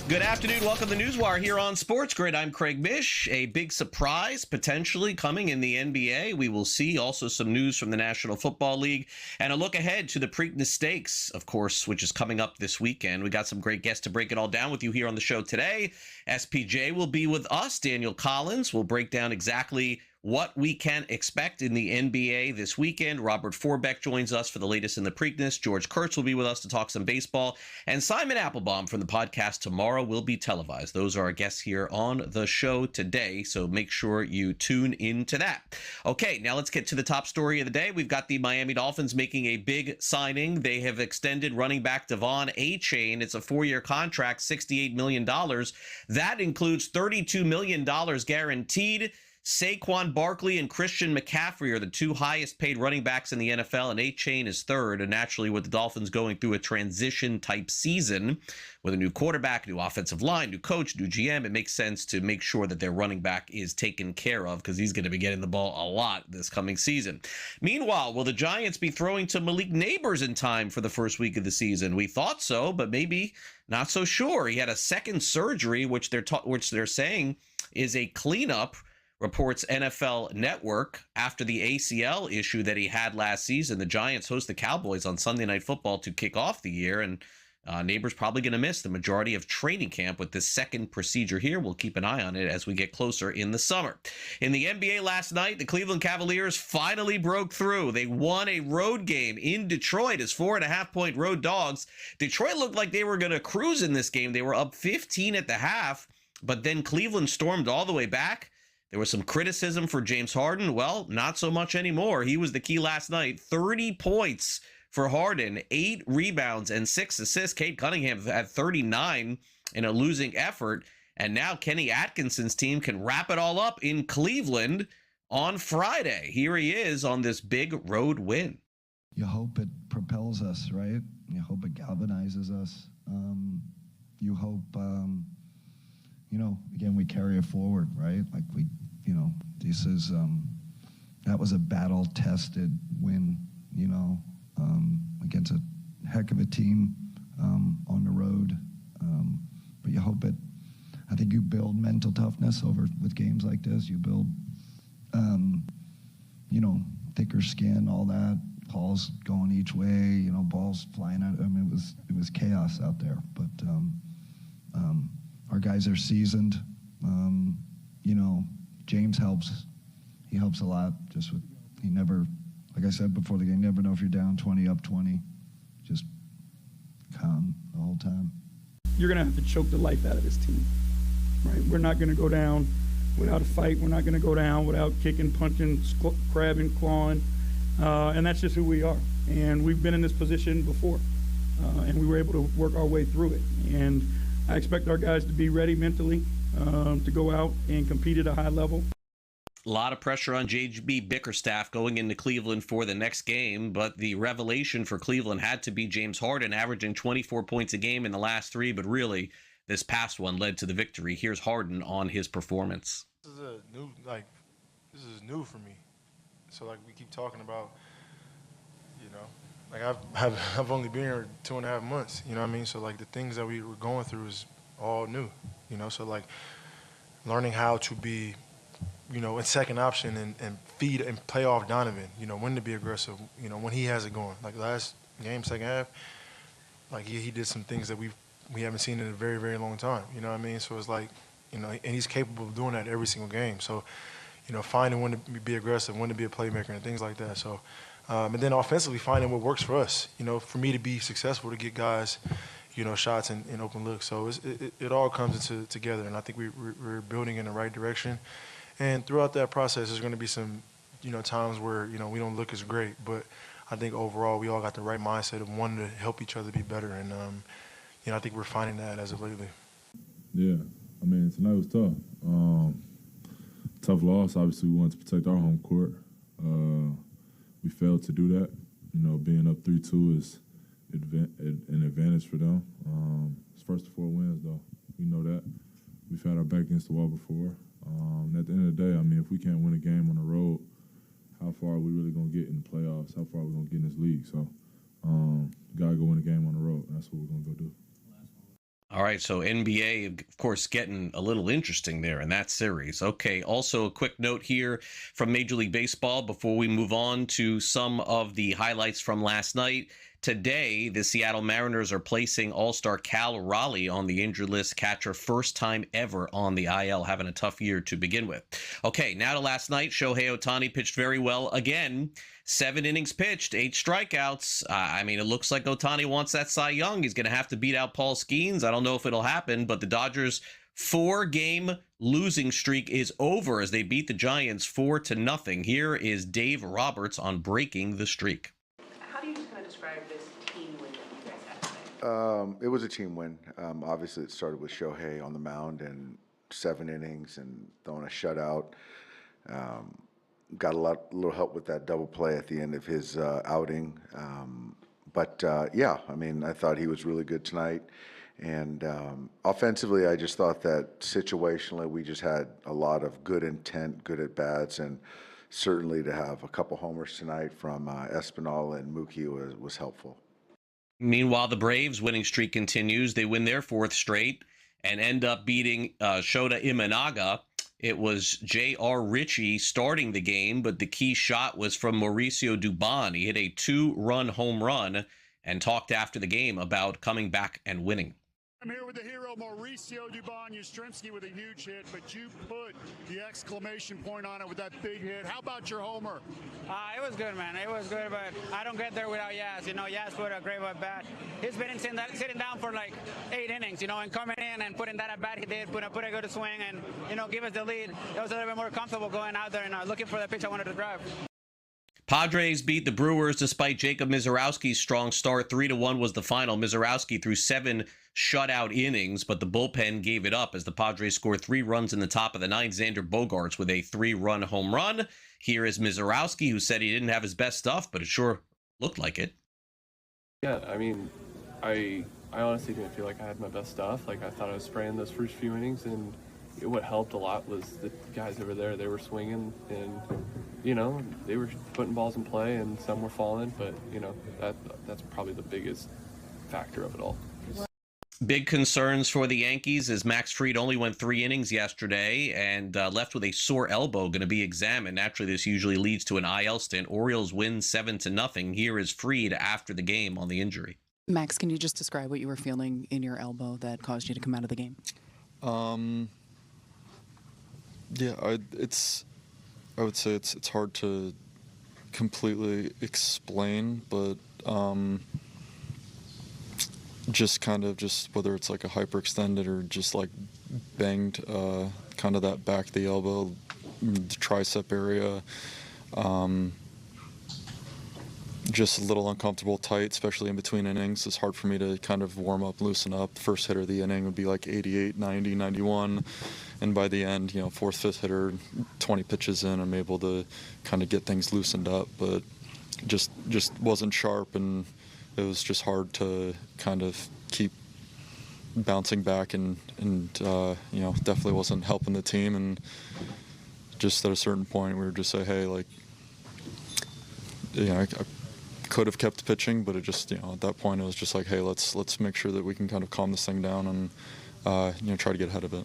Good afternoon. Welcome to NewsWire here on SportsGrid. I'm Craig Mish. A big surprise potentially coming in the NBA. We will see also some news from the National Football League and a look ahead to the Preakness Stakes, of course, which is coming up this weekend. We got some great guests to break it all down with you here on the show today. SPJ will be with us. Daniel Collins will break down exactly what we can expect in the NBA this weekend. Robert Forbeck joins us for the latest in the Preakness. George Kurtz will be with us to talk some baseball. And Simon Applebaum from the podcast Tomorrow will be televised. Those are our guests here on the show today, so make sure you tune into that. Okay, now let's get to the top story of the day. We've got the Miami Dolphins making a big signing. They have extended running back Devon Achane. It's a 4-year contract, $68 million. That includes $32 million guaranteed. Saquon Barkley and Christian McCaffrey are the two highest paid running backs in the NFL, and Achane is third. And naturally, with the Dolphins going through a transition type season with a new quarterback, new offensive line, new coach, new GM, it makes sense to make sure that their running back is taken care of because he's going to be getting the ball a lot this coming season. Meanwhile, will the Giants be throwing to Malik Neighbors in time for the first week of the season? We thought so, but maybe not so sure. He had a second surgery, which they're saying is a cleanup, reports NFL Network, after the ACL issue that he had last season. The Giants host the Cowboys on Sunday Night Football to kick off the year, and Neighbors probably going to miss the majority of training camp with this second procedure here. We'll keep an eye on it as we get closer in the summer. In the NBA last night, the Cleveland Cavaliers finally broke through. They won a road game in Detroit as 4.5-point road dogs. Detroit looked like they were going to cruise in this game. They were up 15 at the half, but then Cleveland stormed all the way back. There was some criticism for James Harden. Well, not so much anymore. He was the key last night. 30 points for Harden, 8 rebounds, and 6 assists. Cade Cunningham had 39 in a losing effort. And now Kenny Atkinson's team can wrap it all up in Cleveland on Friday. Here he is on this big road win. You hope it propels us, right? You hope it galvanizes us. You hope... again, we carry it forward, right? Like this is, that was a battle-tested win, against a heck of a team on the road. But you hope I think you build mental toughness with games like this. You build, thicker skin, all that. Calls going each way, balls flying out. I mean, it was chaos out there, but, our guys are seasoned. James helps. He helps a lot. He never, like I said before the game, never know if you're down 20, up 20. Just calm the whole time. You're going to have to choke the life out of this team, right? We're not going to go down without a fight. We're not going to go down without kicking, punching, crabbing, clawing. And that's just who we are. And we've been in this position before. And we were able to work our way through it. And I expect our guys to be ready mentally to go out and compete at a high level. A lot of pressure on JB Bickerstaff going into Cleveland for the next game, but the revelation for Cleveland had to be James Harden, averaging 24 points a game in the last 3, but really this past one led to the victory. Here's Harden on his performance. This is new for me. So we keep talking about, I've only been here 2.5 months, you know what I mean? So the things that we were going through is all new, so learning how to be, in second option and feed and play off Donovan, when to be aggressive, when he has it going. Last game, second half, he did some things that we haven't seen in a very, very long time, you know what I mean? So it's and he's capable of doing that every single game. So, finding when to be aggressive, when to be a playmaker and things like that. So, and then offensively finding what works for us, for me to be successful, to get guys, shots and open looks. So it all comes together, and I think we're building in the right direction. And throughout that process, there's going to be some, times where, we don't look as great. But I think overall we all got the right mindset of wanting to help each other be better. And, I think we're finding that as of lately. Yeah. I mean, tonight was tough. Tough loss. Obviously, we wanted to protect our home court. We failed to do that. Being up 3-2 is an advantage for them. It's first to 4 wins, though. We know that. We've had our back against the wall before. At the end of the day, I mean, if we can't win a game on the road, how far are we really going to get in the playoffs? How far are we going to get in this league? So, got to go win a game on the road. That's what we're going to go do. All right, so NBA, of course, getting a little interesting there in that series. Okay, also a quick note here from Major League Baseball before we move on to some of the highlights from last night. Today, the Seattle Mariners are placing All-Star Cal Raleigh on the injured list, catcher, first time ever on the IL, having a tough year to begin with. Okay, now to last night. Shohei Ohtani pitched very well again. 7 innings pitched, 8 strikeouts. I mean, it looks like Ohtani wants that Cy Young. He's going to have to beat out Paul Skeens. I don't know if it'll happen, but the Dodgers' 4-game losing streak is over as they beat the Giants 4-0. Here is Dave Roberts on breaking the streak. How do you just kind of describe this team win that you guys had today? It was a team win. Obviously, it started with Shohei on the mound and 7 innings and throwing a shutout. Got a little help with that double play at the end of his outing. Yeah, I mean, I thought he was really good tonight. And offensively, I just thought that situationally, we just had a lot of good intent, good at-bats, and certainly to have a couple homers tonight from Espinal and Mookie was helpful. Meanwhile, the Braves' winning streak continues. They win their 4th straight and end up beating Shota Imanaga. It was J.R. Ritchie starting the game, but the key shot was from Mauricio Dubon. He hit a 2-run home run and talked after the game about coming back and winning. I'm here with the hero, Mauricio Dubon Yastrzemski, with a huge hit, but you put the exclamation point on it with that big hit. How about your homer? It was good, man. It was good, but I don't get there without Yaz. You know, Yaz put a great at-bat. He's been sitting down for like 8 innings, you know, and coming in and putting that at-bat he did, put a good swing and, you know, give us the lead. It was a little bit more comfortable going out there and looking for the pitch I wanted to drive. Padres beat the Brewers despite Jacob Mizorowski's strong start. 3-1 was the final. Mizorowski threw 7 shutout innings, but the bullpen gave it up as the Padres scored 3 runs in the top of the 9th. Xander Bogaerts with a 3-run home run. Here is Mizorowski, who said he didn't have his best stuff, but it sure looked like it. Yeah, I mean, I honestly didn't feel like I had my best stuff. Like, I thought I was spraying those first few innings, and what helped a lot was the guys over there. They were swinging, and you know, they were putting balls in play, and some were falling. But you know, that's probably the biggest factor of it all. Big concerns for the Yankees as Max Fried only went 3 innings yesterday and left with a sore elbow, going to be examined. Naturally, this usually leads to an IL stint. Orioles win 7-0. Here is Fried after the game on the injury. Max, can you just describe what you were feeling in your elbow that caused you to come out of the game? Yeah, I would say it's hard to completely explain, but just whether it's like a hyperextended or just like banged kind of that back of the elbow, the tricep area, just a little uncomfortable, tight, especially in between innings. It's hard for me to kind of warm up, loosen up. The first hitter of the inning would be like 88, 90, 91. And by the end, you know, 4th, 5th hitter, 20 pitches in, I'm able to kind of get things loosened up, but just wasn't sharp, and it was just hard to kind of keep bouncing back, and you know, definitely wasn't helping the team. And just at a certain point, we were just say, hey, like, you know, I could have kept pitching, but it just, you know, at that point, it was just like, hey, let's make sure that we can kind of calm this thing down and you know, try to get ahead of it.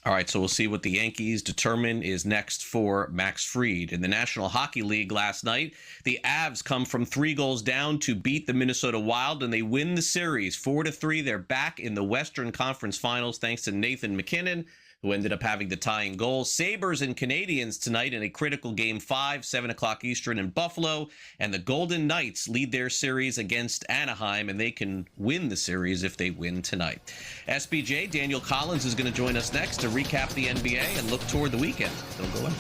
All right, so we'll see what the Yankees determine is next for Max Fried. In the National Hockey League last night, the Avs come from 3 goals down to beat the Minnesota Wild, and they win the series 4-3. They're back in the Western Conference Finals thanks to Nathan McKinnon, who ended up having the tying goal. Sabres and Canadiens tonight in a critical Game 5, 7 o'clock Eastern in Buffalo. And the Golden Knights lead their series against Anaheim, and they can win the series if they win tonight. SBJ, Daniel Collins is going to join us next to recap the NBA and look toward the weekend. Don't go away.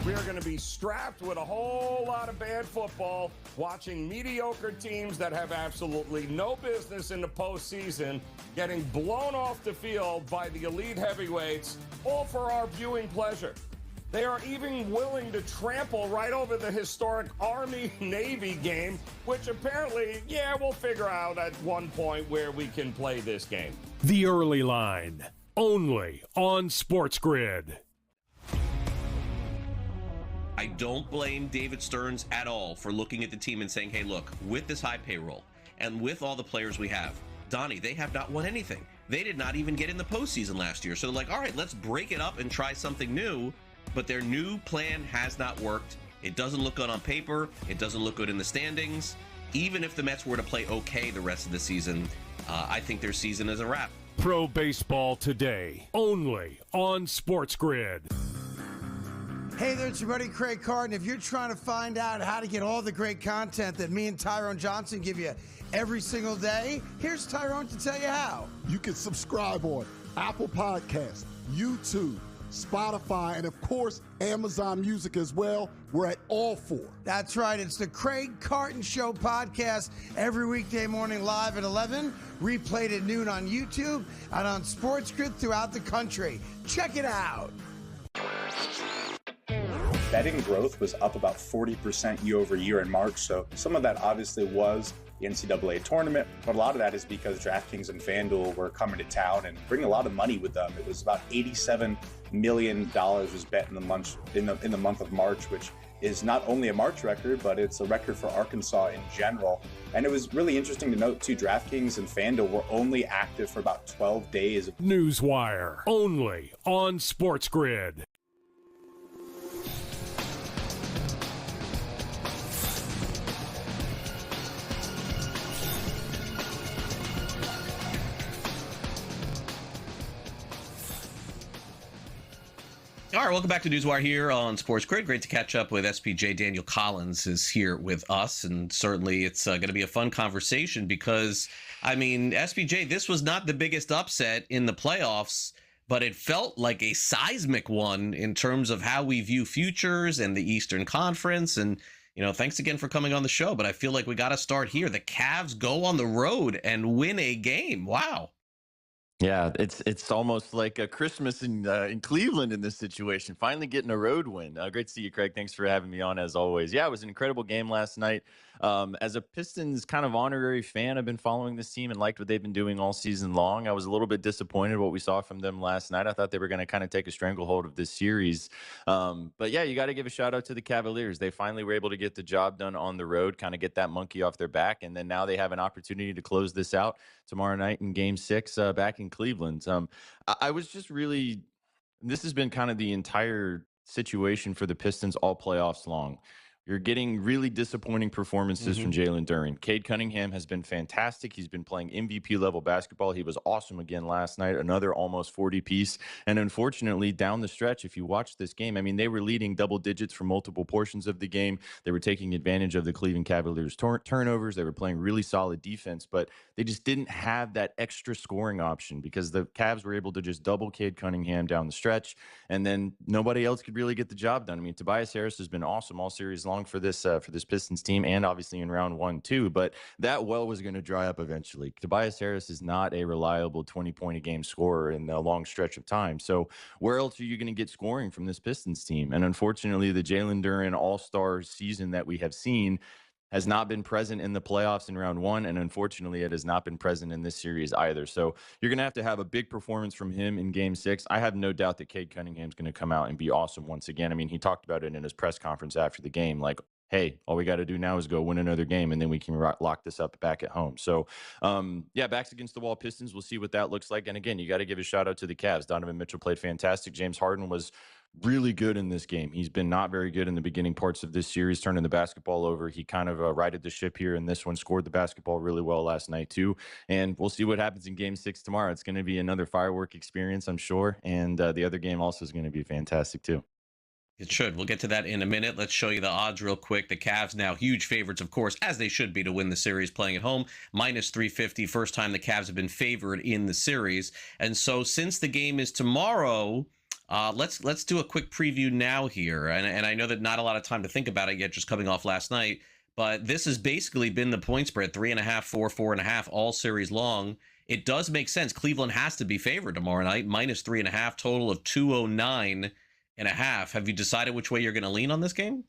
We are going to be strapped with a whole lot of bad football, watching mediocre teams that have absolutely no business in the postseason getting blown off the field by the elite heavyweights, all for our viewing pleasure. They are even willing to trample right over the historic Army-Navy game, which apparently, yeah, we'll figure out at one point where we can play this game. The Early Line, only on SportsGrid. I don't blame David Stearns at all for looking at the team and saying, hey, look, with this high payroll and with all the players we have, Donnie, they have not won anything. They did not even get in the postseason last year. So they're like, all right, let's break it up and try something new. But their new plan has not worked. It doesn't look good on paper. It doesn't look good in the standings. Even if the Mets were to play okay the rest of the season, I think their season is a wrap. Pro Baseball Today, only on SportsGrid. Hey there, it's your buddy Craig Carton. If you're trying to find out how to get all the great content that me and Tyrone Johnson give you every single day, here's Tyrone to tell you how. You can subscribe on Apple Podcasts, YouTube, Spotify, and of course, Amazon Music as well. We're at all four. That's right. It's the Craig Carton Show podcast every weekday morning live at 11, replayed at noon on YouTube and on SportsGrid throughout the country. Check it out. Betting growth was up about 40% year over year in March. So some of that obviously was the NCAA tournament, but a lot of that is because DraftKings and FanDuel were coming to town and bringing a lot of money with them. It was about $87 million was bet in the month of March, which is not only a March record, but it's a record for Arkansas in general. And it was really interesting to note too, DraftKings and FanDuel were only active for about 12 days. NewsWire, only on SportsGrid. All right, welcome back to NewsWire here on SportsGrid. Great to catch up with SPJ. Daniel Collins is here with us, and certainly it's going to be a fun conversation because, I mean, SPJ, this was not the biggest upset in the playoffs, but it felt like a seismic one in terms of how we view futures and the Eastern Conference. And, you know, thanks again for coming on the show, but I feel like we got to start here. The Cavs go on the road and win a game. Wow. Yeah, it's almost like a Christmas in Cleveland in this situation. Finally getting a road win. Great to see you, Craig. Thanks for having me on as always. Yeah, it was an incredible game last night. As a Pistons kind of honorary fan, I've been following this team and liked what they've been doing all season long. I was a little bit disappointed what we saw from them last night. I thought they were going to kind of take a stranglehold of this series. But yeah, you got to give a shout out to the Cavaliers. They finally were able to get the job done on the road, kind of get that monkey off their back. And then now they have an opportunity to close this out tomorrow night in Game 6 back in Cleveland. I was just really, this has been kind of the entire situation for the Pistons all playoffs long. You're getting really disappointing performances from Jalen Duren. Cade Cunningham has been fantastic. He's been playing MVP level basketball. He was awesome again last night, another almost 40 piece. And unfortunately, down the stretch, if you watch this game, I mean, they were leading double digits for multiple portions of the game. They were taking advantage of the Cleveland Cavaliers turnovers. They were playing really solid defense, but they just didn't have that extra scoring option because the Cavs were able to just double Cade Cunningham down the stretch, and then nobody else could really get the job done. I mean, Tobias Harris has been awesome all series long for this Pistons team, and obviously in round 1 too, but that well was going to dry up eventually. Tobias Harris is not a reliable 20-point a game scorer in a long stretch of time. So where else are you going to get scoring from this Pistons team? And unfortunately, the Jalen Duren all-star season that we have seen has not been present in the playoffs in round 1, and unfortunately it has not been present in this series either. So you're going to have a big performance from him in Game 6. I have no doubt that Cade Cunningham's going to come out and be awesome once again. I mean, he talked about it in his press conference after the game, like, hey, all we got to do now is go win another game, and then we can lock this up back at home. So, yeah, backs against the wall Pistons. We'll see what that looks like. And again, you got to give a shout out to the Cavs. Donovan Mitchell played fantastic. James Harden was really good in this game. He's been not very good in the beginning parts of this series, turning the basketball over. He kind of righted the ship here in this one, scored the basketball really well last night too. And we'll see what happens in Game 6 tomorrow. It's going to be another firework experience, I'm sure. And the other game also is going to be fantastic too. It should. We'll get to that in a minute. Let's show you the odds real quick. The Cavs now huge favorites, of course, as they should be to win the series playing at home. Minus 350. First time the Cavs have been favored in the series. And so since the game is tomorrow, let's do a quick preview now here. And I know that not a lot of time to think about it yet, just coming off last night. But this has basically been the point spread, 3.5, 4, 4.5, all series long. It does make sense. Cleveland has to be favored tomorrow night. Minus 3.5, total of 209. Have you decided which way you're going to lean on this game?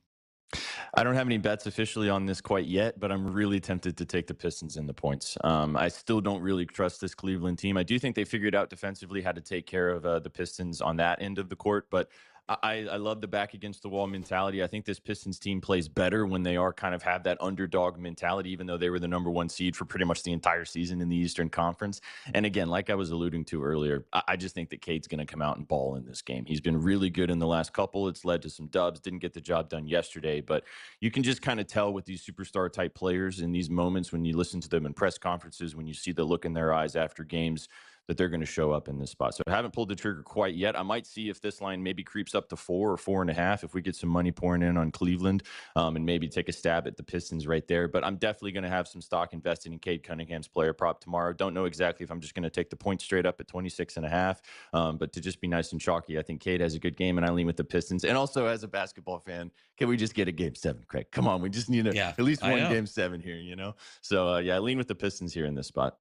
I don't have any bets officially on this quite yet, but I'm really tempted to take the Pistons in the points. I still don't really trust this Cleveland team. I do think they figured out defensively how to take care of the Pistons on that end of the court, but I love the back against the wall mentality. I think this Pistons team plays better when they are kind of have that underdog mentality, even though they were the #1 seed for pretty much the entire season in the Eastern Conference. And again, like I was alluding to earlier, I just think that Cade's going to come out and ball in this game. He's been really good in the last couple. It's led to some dubs. Didn't get the job done yesterday, but you can just kind of tell with these superstar type players in these moments when you listen to them in press conferences, when you see the look in their eyes after games, that they're going to show up in this spot. So I haven't pulled the trigger quite yet. I might see if this line maybe creeps up to 4 or 4.5 if we get some money pouring in on Cleveland, and maybe take a stab at the Pistons right there. But I'm definitely going to have some stock invested in Cade Cunningham's player prop tomorrow. Don't know exactly if I'm just going to take the points straight up at 26.5, but to just be nice and chalky, I think Cade has a good game, and I lean with the Pistons. And also, as a basketball fan, can we just get a Game 7, Craig? Come on, we just need at least one Game 7 here, you know? So, I lean with the Pistons here in this spot.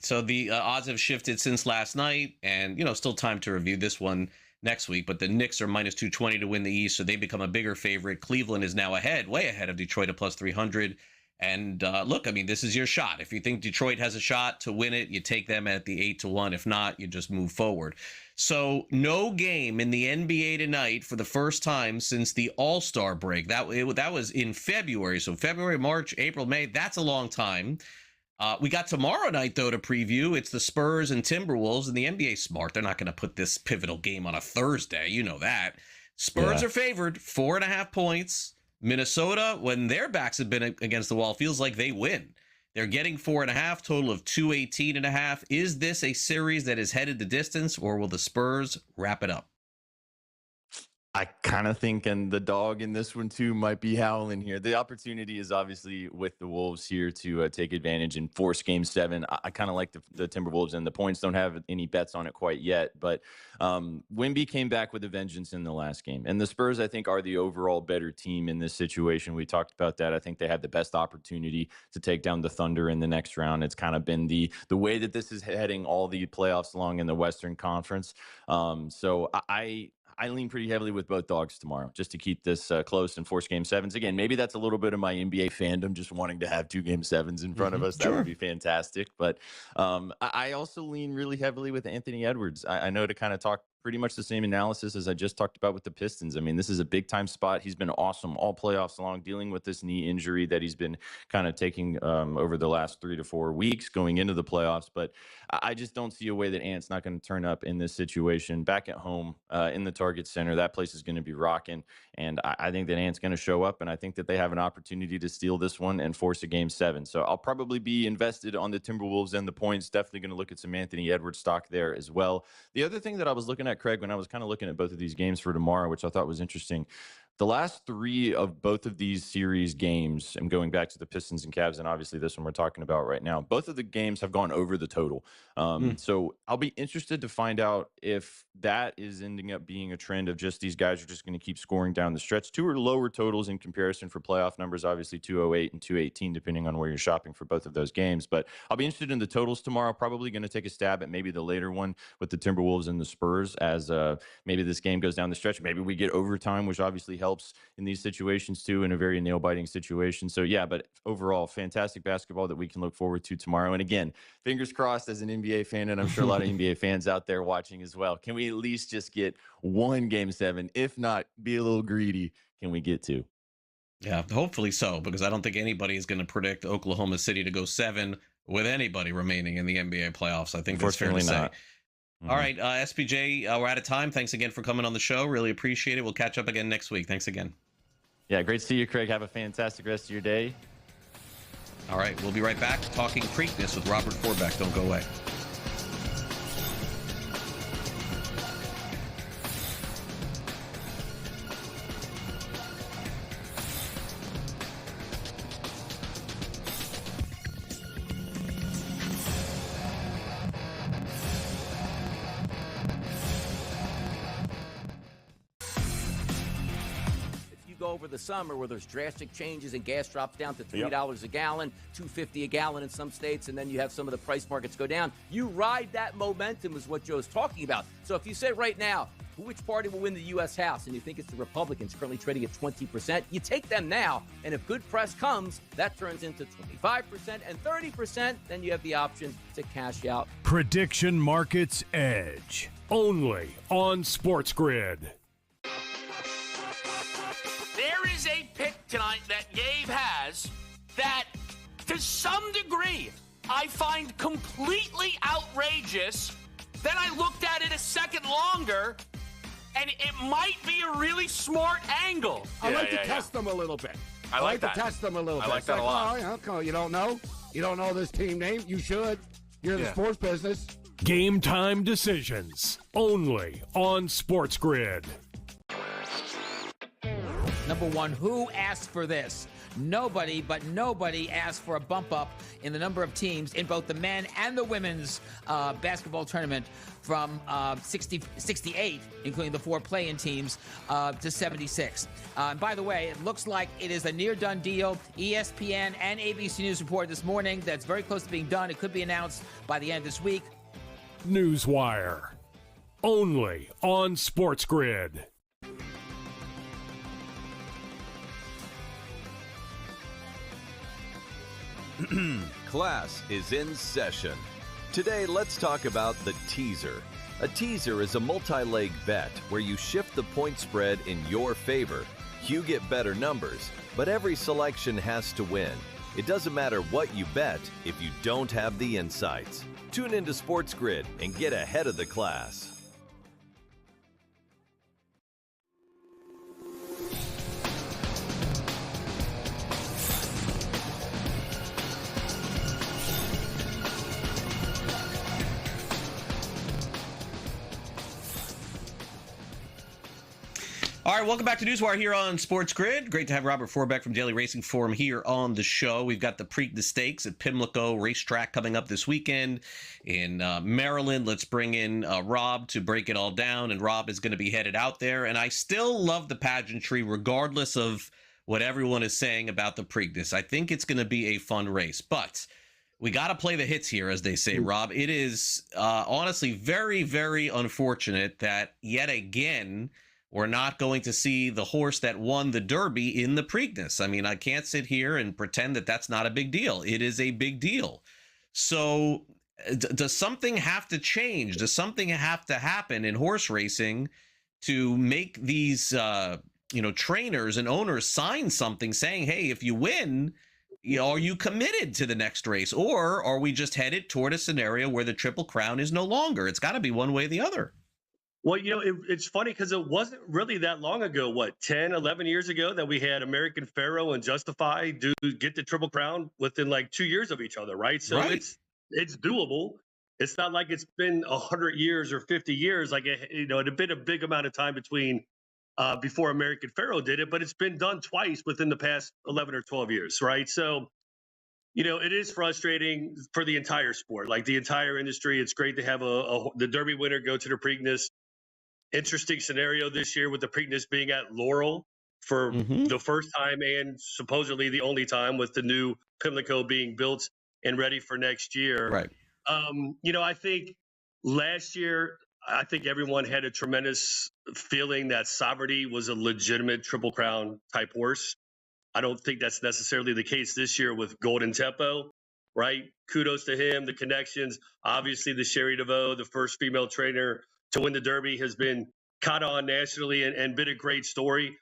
So the odds have shifted since last night, and still time to review this one next week. But the Knicks are -220 to win the East, so they become a bigger favorite. Cleveland is now way ahead of Detroit at +300. And look, I mean, this is your shot. If you think Detroit has a shot to win it, you take them at the 8-1. If not, you just move forward. So no game in the NBA tonight for the first time since the All-Star break. That was in February. So February, March, April, May. That's a long time. We got tomorrow night, though, to preview. It's the Spurs and Timberwolves, and the NBA smart. They're not going to put this pivotal game on a Thursday. You know that. Spurs are favored, 4.5 points. Minnesota, when their backs have been against the wall, feels like they win. They're getting 4.5, total of 218.5. Is this a series that is headed the distance, or will the Spurs wrap it up? I kind of think, and the dog in this one too might be howling here. The opportunity is obviously with the Wolves here to take advantage and force Game 7. I kind of like the Timberwolves, and the points don't have any bets on it quite yet. But Wemby came back with a vengeance in the last game. And the Spurs, I think, are the overall better team in this situation. We talked about that. I think they have the best opportunity to take down the Thunder in the next round. It's kind of been the way that this is heading all the playoffs along in the Western Conference. So I lean pretty heavily with both dogs tomorrow just to keep this close and force Game 7s. Again, maybe that's a little bit of my NBA fandom, just wanting to have 2 Game 7s in front of us. That would be fantastic. But I also lean really heavily with Anthony Edwards. I know to kind of talk pretty much the same analysis as I just talked about with the Pistons. I mean, this is a big time spot. He's been awesome all playoffs long, dealing with this knee injury that he's been kind of taking over the last 3 to 4 weeks going into the playoffs. But I just don't see a way that Ant's not going to turn up in this situation. Back at home in the Target Center, that place is going to be rocking. And I think that Ant's going to show up, and I think that they have an opportunity to steal this one and force a Game 7. So I'll probably be invested on the Timberwolves and the points. Definitely going to look at some Anthony Edwards stock there as well. The other thing that I was looking at, Craig, when I was kind of looking at both of these games for tomorrow, which I thought was interesting, the last 3 of both of these series games, and going back to the Pistons and Cavs, and obviously this one we're talking about right now, both of the games have gone over the total. So I'll be interested to find out if that is ending up being a trend of just these guys are just going to keep scoring down the stretch. 2 are lower totals in comparison for playoff numbers, obviously 208 and 218, depending on where you're shopping for both of those games. But I'll be interested in the totals tomorrow. Probably going to take a stab at maybe the later one with the Timberwolves and the Spurs as maybe this game goes down the stretch. Maybe we get overtime, which obviously helps in these situations too, in a very nail-biting situation. So yeah, but overall, fantastic basketball that we can look forward to tomorrow. And again, fingers crossed as an NBA fan, and I'm sure a lot of NBA fans out there watching as well. Can we at least just get 1 Game 7? If not, be a little greedy. Can we get 2? Yeah, hopefully so, because I don't think anybody is going to predict Oklahoma City to go 7 with anybody remaining in the NBA playoffs. I think that's fair to say. All right, SPJ, we're out of time. Thanks again for coming on the show. Really appreciate it. We'll catch up again next week. Thanks again. Yeah, great to see you, Craig. Have a fantastic rest of your day. All right, we'll be right back talking Preakness with Robert Forbeck. Don't go away. Over the summer where there's drastic changes and gas drops down to $3 a gallon, $2.50 a gallon in some states, and then you have some of the price markets go down. You ride that momentum is what Joe's talking about. So if you say right now, which party will win the U.S. House, and you think it's the Republicans, currently trading at 20%, you take them now, and if good press comes, that turns into 25% and 30%, then you have the option to cash out. Prediction Markets Edge, only on SportsGrid. There is a pick tonight that Gabe has that, to some degree, I find completely outrageous. Then I looked at it a second longer, and it might be a really smart angle. I like to test them a little bit. I like that. To test them a little bit. I like that a lot. Oh, yeah, okay. You don't know? You don't know this team name? You should. You're in the sports business. Game time decisions, only on SportsGrid. Number one, who asked for this? Nobody, but nobody asked for a bump up in the number of teams in both the men and the women's basketball tournament from 68, including the 4 play-in teams, to 76. By the way, it looks like it is a near-done deal. ESPN and ABC News reported this morning that it's very close to being done. It could be announced by the end of this week. NewsWire, only on SportsGrid. Class is in session. Today, let's talk about the teaser. A teaser is a multi-leg bet where you shift the point spread in your favor. You get better numbers, but every selection has to win. It doesn't matter what you bet if you don't have the insights. Tune into SportsGrid and get ahead of the class. All right, welcome back to NewsWire here on SportsGrid. Great to have Robert Forbeck from Daily Racing Forum here on the show. We've got the Preakness Stakes at Pimlico Racetrack coming up this weekend in Maryland. Let's bring in Rob to break it all down, and Rob is going to be headed out there. And I still love the pageantry regardless of what everyone is saying about the Preakness. I think it's going to be a fun race, but we got to play the hits here, as they say, Rob. It is honestly very, very unfortunate that yet again we're not going to see the horse that won the Derby in the Preakness. I mean, I can't sit here and pretend that that's not a big deal. It is a big deal. So does something have to change? Does something have to happen in horse racing to make these trainers and owners sign something saying, hey, if you win, are you committed to the next race? Or are we just headed toward a scenario where the Triple Crown is no longer? It's got to be one way or the other. Well, it's funny because it wasn't really that long ago, 10, 11 years ago, that we had American Pharoah and Justify get the Triple Crown within like 2 years of each other, right? So it's doable. It's not like it's been 100 years or 50 years. Like, it had been a big amount of time between before American Pharoah did it, but it's been done twice within the past 11 or 12 years, right? So, it is frustrating for the entire sport, like the entire industry. It's great to have the Derby winner go to the Preakness. Interesting scenario this year with the Preakness being at Laurel for the first time and supposedly the only time, with the new Pimlico being built and ready for next year. Right. I think last year, I think everyone had a tremendous feeling that Sovereignty was a legitimate Triple Crown type horse. I don't think that's necessarily the case this year with Golden Tempo, right? Kudos to him, the connections. Obviously, the Sherry DeVoe, the first female trainer to win the Derby, has been caught on nationally and been a great story.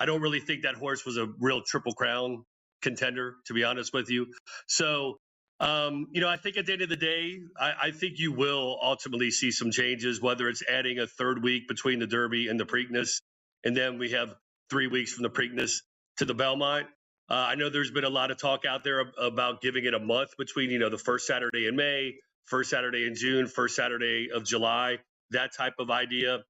I don't really think that horse was a real Triple Crown contender, to be honest with you. So, I think at the end of the day, I think you will ultimately see some changes, whether it's adding a third week between the Derby and the Preakness, and then we have 3 weeks from the Preakness to the Belmont. I know there's been a lot of talk out there about giving it a month between, the first Saturday in May, first Saturday in June, first Saturday of July. That type of idea.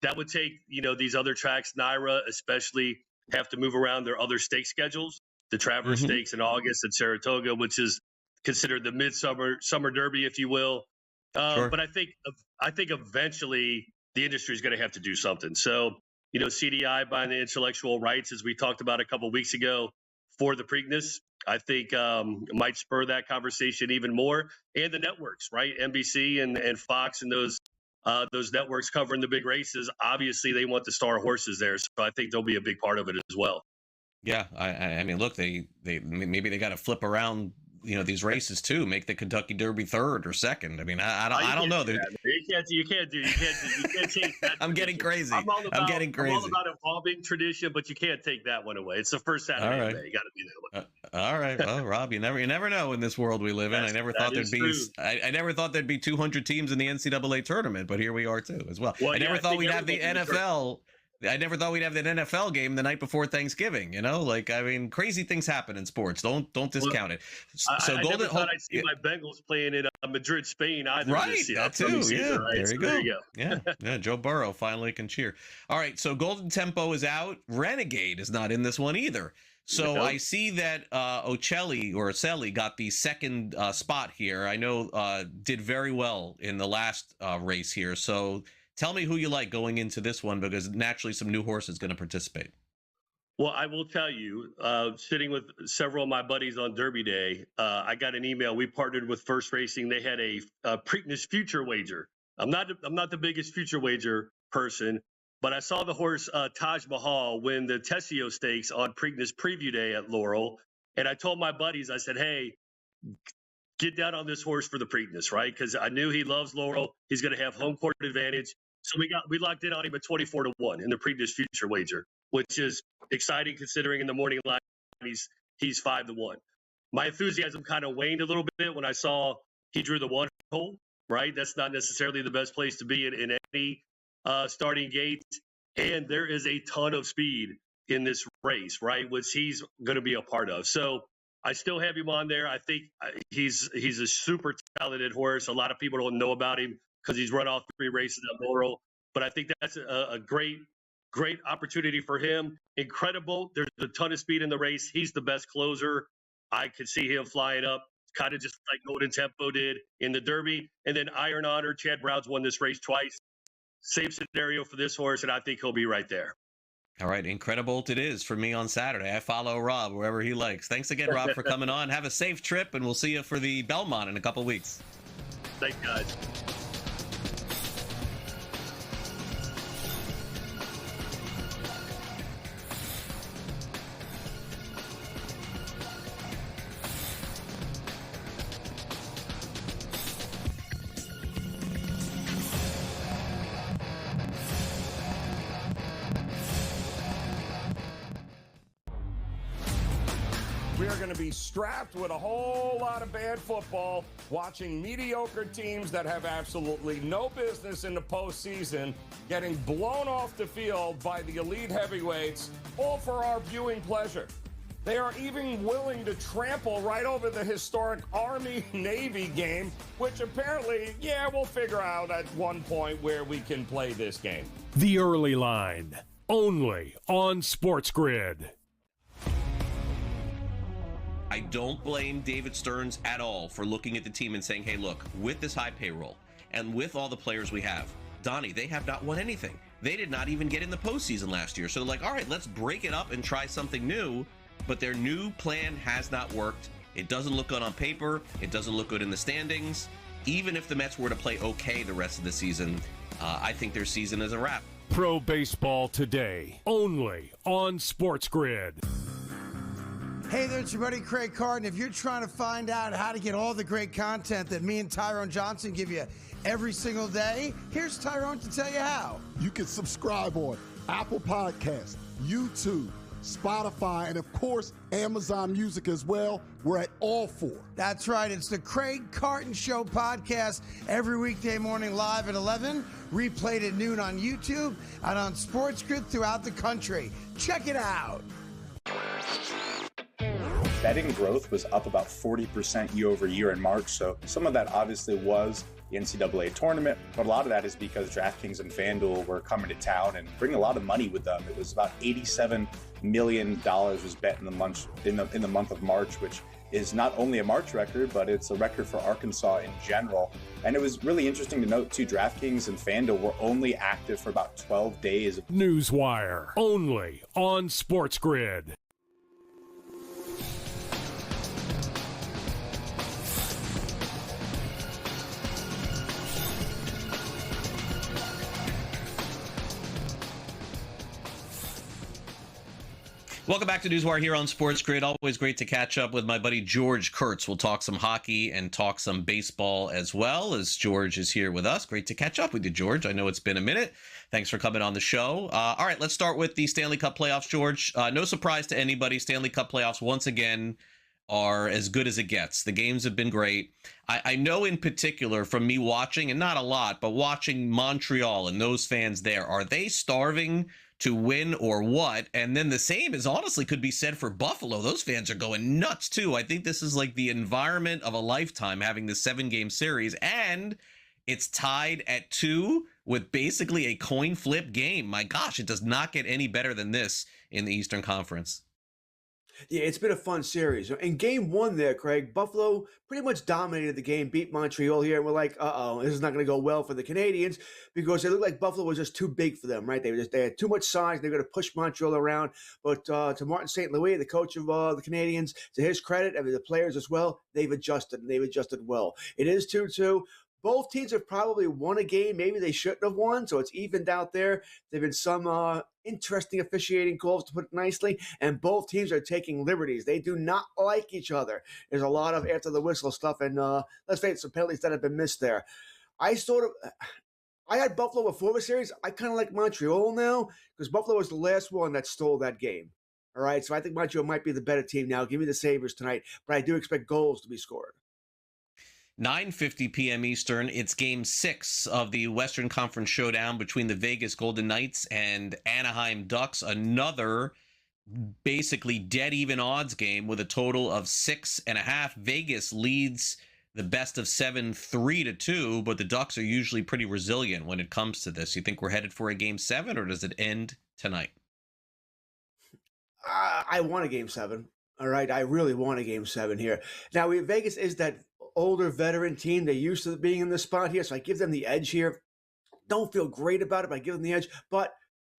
That would take, these other tracks, Naira especially, have to move around their other stake schedules. The Traverse Stakes in August at Saratoga, which is considered the summer Derby, if you will. Sure. But I think eventually the industry is going to have to do something. So, CDI buying the intellectual rights, as we talked about a couple of weeks ago, for the Preakness, I think might spur that conversation even more. And the networks, right? NBC and Fox and those those networks covering the big races, obviously they want the star horses there. So I think they'll be a big part of it as well. Yeah, I mean, look, they maybe they got to flip around, these races too. Make the Kentucky Derby third or second. I mean, I don't know. You can't change that. I'm getting crazy. I'm all about evolving tradition, but you can't take that one away. It's the first Saturday of May. You got to be that one. All right. Well, Rob, you never know in this world we live in. I never thought there'd be 200 teams in the NCAA tournament, but here we are too as well. I never thought we'd have the NFL. I never thought we'd have that NFL game the night before Thanksgiving. Crazy things happen in sports. Don't discount it. So I never thought I'd see my Bengals playing in Madrid, Spain either. Right, this year. that too. Yeah, right? There you go. Yeah, Joe Burrow finally can cheer. All right, so Golden Tempo is out. Renegade is not in this one either. So I see that Ocelli got the second spot here. I know did very well in the last race here. So tell me who you like going into this one, because naturally some new horses going to participate. Well, I will tell you, sitting with several of my buddies on Derby Day, I got an email. We partnered with First Racing. They had a Preakness future wager. I'm not the biggest future wager person, but I saw the horse Taj Mahal win the Tessio Stakes on Preakness Preview Day at Laurel, and I told my buddies, I said, hey, get down on this horse for the Preakness, right? Because I knew he loves Laurel. He's going to have home court advantage. So we locked in on him at 24-1 in the Preakness future wager, which is exciting considering in the morning line he's 5-1. My enthusiasm kind of waned a little bit when I saw he drew the 1 hole, right? That's not necessarily the best place to be in any starting gate. And there is a ton of speed in this race, right? Which he's going to be a part of. So I still have him on there. I think he's a super talented horse. A lot of people don't know about him because he's run off 3 races at Laurel. But I think that's a great opportunity for him. Incredible. There's a ton of speed in the race. He's the best closer. I could see him flying up, kind of just like Golden Tempo did in the Derby. And then Iron Honor, Chad Brown's won this race twice. Same scenario for this horse, and I think he'll be right there. All right, incredible it is for me on Saturday. I follow Rob wherever he likes. Thanks again, Rob, for coming on. Have a safe trip, and we'll see you for the Belmont in a couple weeks. Thanks, guys. We are going to be strapped with a whole lot of bad football, watching mediocre teams that have absolutely no business in the postseason getting blown off the field by the elite heavyweights, all for our viewing pleasure. They are even willing to trample right over the historic Army-Navy game, which apparently, we'll figure out at one point where we can play this game. The Early Line, only on SportsGrid. I don't blame David Stearns at all for looking at the team and saying, hey, look, with this high payroll and with all the players we have, Donnie, they have not won anything. They did not even get in the postseason last year. So they're like, all right, let's break it up and try something new. But their new plan has not worked. It doesn't look good on paper. It doesn't look good in the standings. Even if the Mets were to play okay the rest of the season, I think their season is a wrap. Pro Baseball Today, only on SportsGrid. Hey there, it's your buddy Craig Carton. If you're trying to find out how to get all the great content that me and Tyrone Johnson give you every single day, here's Tyrone to tell you how. You can subscribe on Apple Podcasts, YouTube, Spotify, and of course, Amazon Music as well. We're at all 4. That's right. It's the Craig Carton Show podcast every weekday morning live at 11, replayed at noon on YouTube and on SportsGrid throughout the country. Check it out. Betting growth was up about 40% year over year in March. So some of that obviously was the NCAA tournament, but a lot of that is because DraftKings and FanDuel were coming to town and bringing a lot of money with them. It was about $87 million was bet in the month of March, which is not only a March record, but it's a record for Arkansas in general. And it was really interesting to note too, DraftKings and FanDuel were only active for about 12 days. NewsWire, only on SportsGrid. Welcome back to NewsWire here on SportsGrid. Always great to catch up with my buddy George Kurtz. We'll talk some hockey and talk some baseball as well, as George is here with us. Great to catch up with you, George. I know it's been a minute. Thanks for coming on the show. All right, let's start with the Stanley Cup playoffs, George. No surprise to anybody, Stanley Cup playoffs once again are as good as it gets. The games have been great. I know in particular from me watching, and not a lot, but watching Montreal and those fans there, are they starving to win or what? And then the same is honestly could be said for Buffalo. Those fans are going nuts too. I think this is like the environment of a lifetime, having the 7-game series, and it's tied at 2 with basically a coin flip game. My gosh, it does not get any better than this in the Eastern Conference. Yeah, it's been a fun series. In game 1 there, Craig, Buffalo pretty much dominated the game, beat Montreal here, and we're like, uh-oh, this is not going to go well for the Canadians because it looked like Buffalo was just too big for them, right? They had too much size. They were going to push Montreal around. But to Martin St. Louis, the coach of the Canadians, to his credit, and the players as well, they've adjusted, and they've adjusted well. It is 2-2. Both teams have probably won a game. Maybe they shouldn't have won, so it's evened out there. There have been some interesting officiating calls, to put it nicely, and both teams are taking liberties. They do not like each other. There's a lot of after the whistle stuff, and let's face it, some penalties that have been missed there. I had Buffalo before the series. I kind of like Montreal now because Buffalo was the last one that stole that game. All right, so I think Montreal might be the better team now. Give me the Sabres tonight, but I do expect goals to be scored. 9:50 p.m. Eastern. It's Game 6 of the Western Conference showdown between the Vegas Golden Knights and Anaheim Ducks. Another basically dead even odds game with a total of 6.5. Vegas leads the best of 7 3-2, but the Ducks are usually pretty resilient when it comes to this. You think we're headed for a Game 7, or does it end tonight? I want a Game 7. All right, I really want a Game 7 here. Now, Vegas is that older veteran team. They're used to being in this spot here, so I give them the edge here. Don't feel great about it, but I give them the edge. But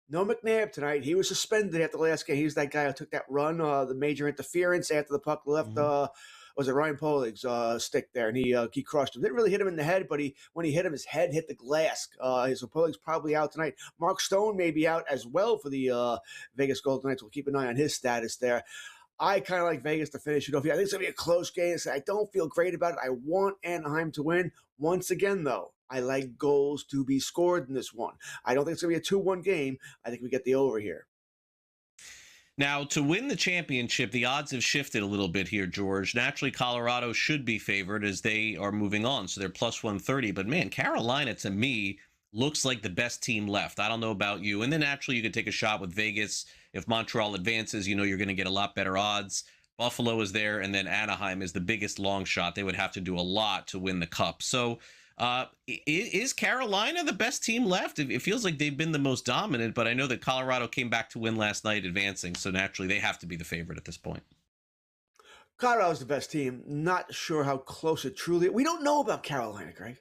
no McNabb tonight. He was suspended after the last game. He was that guy who took that run, the major interference after the puck left. Was it Ryan Polig's stick there, and he crushed him. Didn't really hit him in the head, but when he hit him, his head hit the glass. So Polig's probably out tonight. Mark Stone may be out as well for the Vegas Golden Knights. We'll keep an eye on his status there. I kind of like Vegas to finish it off here. I think it's going to be a close game. So I don't feel great about it. I want Anaheim to win. Once again, though, I like goals to be scored in this one. I don't think it's going to be a 2-1 game. I think we get the over here. Now, to win the championship, the odds have shifted a little bit here, George. Naturally, Colorado should be favored as they are moving on, so they're plus 130. But, man, Carolina, to me, looks like the best team left. I don't know about you. And then, naturally, you could take a shot with Vegas. If Montreal advances, you know you're going to get a lot better odds. Buffalo is there, and then Anaheim is the biggest long shot. They would have to do a lot to win the Cup. So is Carolina the best team left? It feels like they've been the most dominant, but I know that Colorado came back to win last night advancing, so naturally they have to be the favorite at this point. Colorado's the best team. Not sure how close it truly is. We don't know about Carolina, Greg.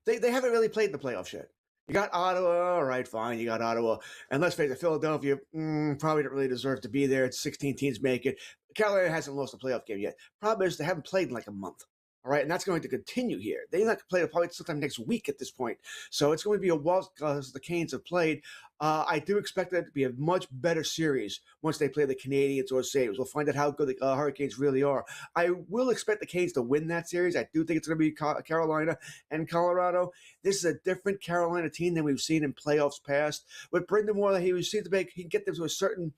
They haven't really played in the playoffs yet. You got Ottawa, all right, fine. You got Ottawa. And let's face it, Philadelphia probably don't really deserve to be there. It's 16 teams make it. Carolina hasn't lost a playoff game yet. Problem is they haven't played in like a month. All right, and that's going to continue here. They're not going to play probably sometime next week at this point. So it's going to be a while because the Canes have played. I do expect that to be a much better series once they play the Canadians or Sabres. We'll find out how good the Hurricanes really are. I will expect the Canes to win that series. I do think it's going to be Carolina and Colorado. This is a different Carolina team than we've seen in playoffs past. With Brendan Moore, he can get them to a certain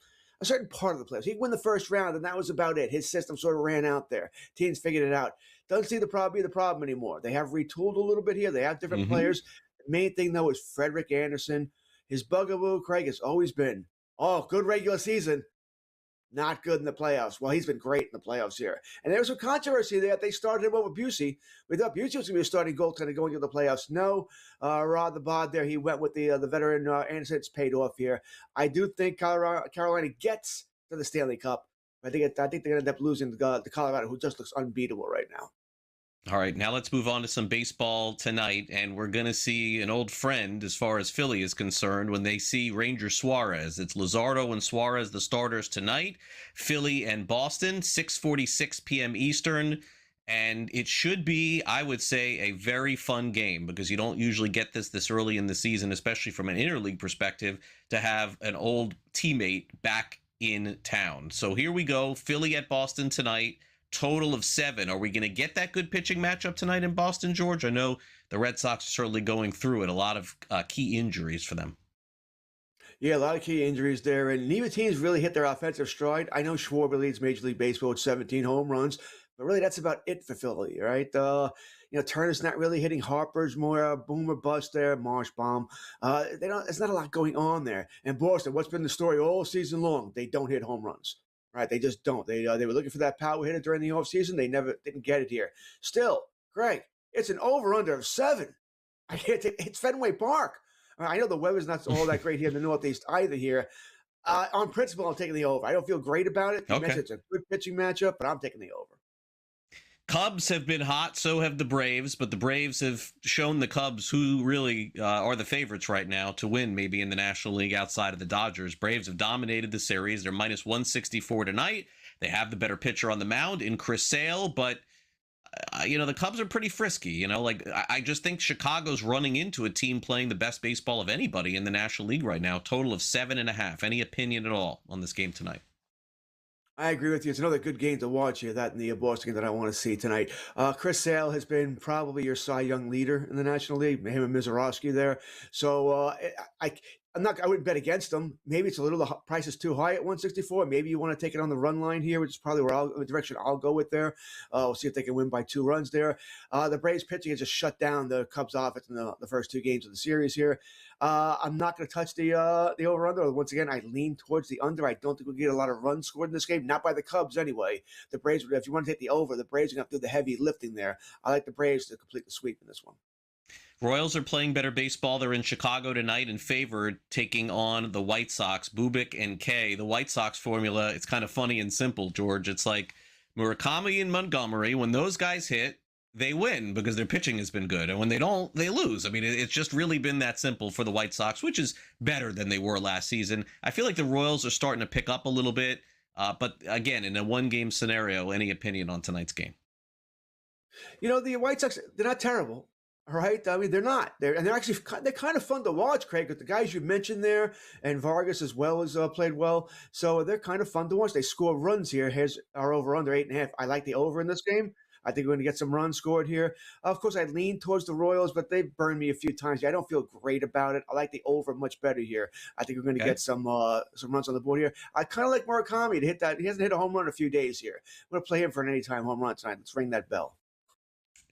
part of the playoffs. He can win the first round, and that was about it. His system sort of ran out there. Teams figured it out. Doesn't see the problem be the problem anymore. They have retooled a little bit here. They have different players. The main thing, though, is Frederik Andersen. His bugaboo, Craig, has always been, good regular season, not good in the playoffs. Well, he's been great in the playoffs here. And there was some controversy there. They started him over Busey. We thought Busey was going to be a starting goaltender going into the playoffs. No, Rod the Bod there, he went with the veteran Andersen. It's paid off here. I do think Carolina gets to the Stanley Cup. I think they're going to end up losing to Colorado, who just looks unbeatable right now. All right, now let's move on to some baseball tonight, and we're going to see an old friend as far as Philly is concerned when they see Ranger Suarez. It's Luzardo and Suarez, the starters tonight. Philly and Boston, 6:46 p.m. Eastern, and it should be, I would say, a very fun game because you don't usually get this early in the season, especially from an interleague perspective, to have an old teammate back in town. So here we go. Philly at Boston tonight. Total of 7. Are we going to get that good pitching matchup tonight in Boston, George? I know the Red Sox are certainly going through it. A lot of key injuries for them. Yeah, a lot of key injuries there, and neither team's really hit their offensive stride. I know Schwarber leads Major League Baseball with 17 home runs, but really that's about it for Philly, right? Turner's not really hitting. Harper's more boom or bust there. Marshbaum, there's not a lot going on there. And Boston, what's been the story all season long? They don't hit home runs, right? They just don't. They were looking for that power hitter during the offseason. They never didn't get it here. Still, Greg, it's an over/under of 7. I can't take. It's Fenway Park. I know the weather's not all that great here in the Northeast either here. On principle, I'm taking the over. I don't feel great about it. You mentioned it's a good pitching matchup, but I'm taking the over. Cubs have been hot, so have the Braves, but the Braves have shown the Cubs who really are the favorites right now to win maybe in the National League outside of the Dodgers. Braves have dominated the series. They're minus 164 tonight. They have the better pitcher on the mound in Chris Sale, but the Cubs are pretty frisky. I just think Chicago's running into a team playing the best baseball of anybody in the National League right now. Total of 7.5. Any opinion at all on this game tonight? I agree with you. It's another good game to watch here, that in the Boston game that I want to see tonight. Chris Sale has been probably your Cy Young leader in the National League, him and Mizorowski there. So I wouldn't bet against them. Maybe it's a little, the price is too high at 164. Maybe you want to take it on the run line here, which is probably the direction I'll go with there. We'll see if they can win by 2 runs there. The Braves pitching has just shut down the Cubs offense in the first 2 games of the series here. I'm not going to touch the over-under. Once again, I lean towards the under. I don't think we'll get a lot of runs scored in this game, not by the Cubs anyway. The Braves, if you want to take the over, the Braves are going to have to do the heavy lifting there. I like the Braves to complete the sweep in this one. Royals are playing better baseball. They're in Chicago tonight and favored, taking on the White Sox. Bubic and Kay. The White Sox formula, it's kind of funny and simple, George. It's like Murakami and Montgomery. When those guys hit, they win because their pitching has been good. And when they don't, they lose. I mean, it's just really been that simple for the White Sox, which is better than they were last season. I feel like the Royals are starting to pick up a little bit. But again, in a one-game scenario, any opinion on tonight's game? The White Sox, they're not terrible. All right. I mean, they're not. They're kind of fun to watch, Craig, with the guys you mentioned there, and Vargas as well has played well. So they're kind of fun to watch. They score runs here. Here's our over/under 8.5. I like the over in this game. I think we're going to get some runs scored here. Of course, I lean towards the Royals, but they've burned me a few times. I don't feel great about it. I like the over much better here. I think we're going to get some runs on the board here. I kind of like Murakami to hit that. He hasn't hit a home run in a few days here. I'm going to play him for an anytime home run tonight. Let's ring that bell.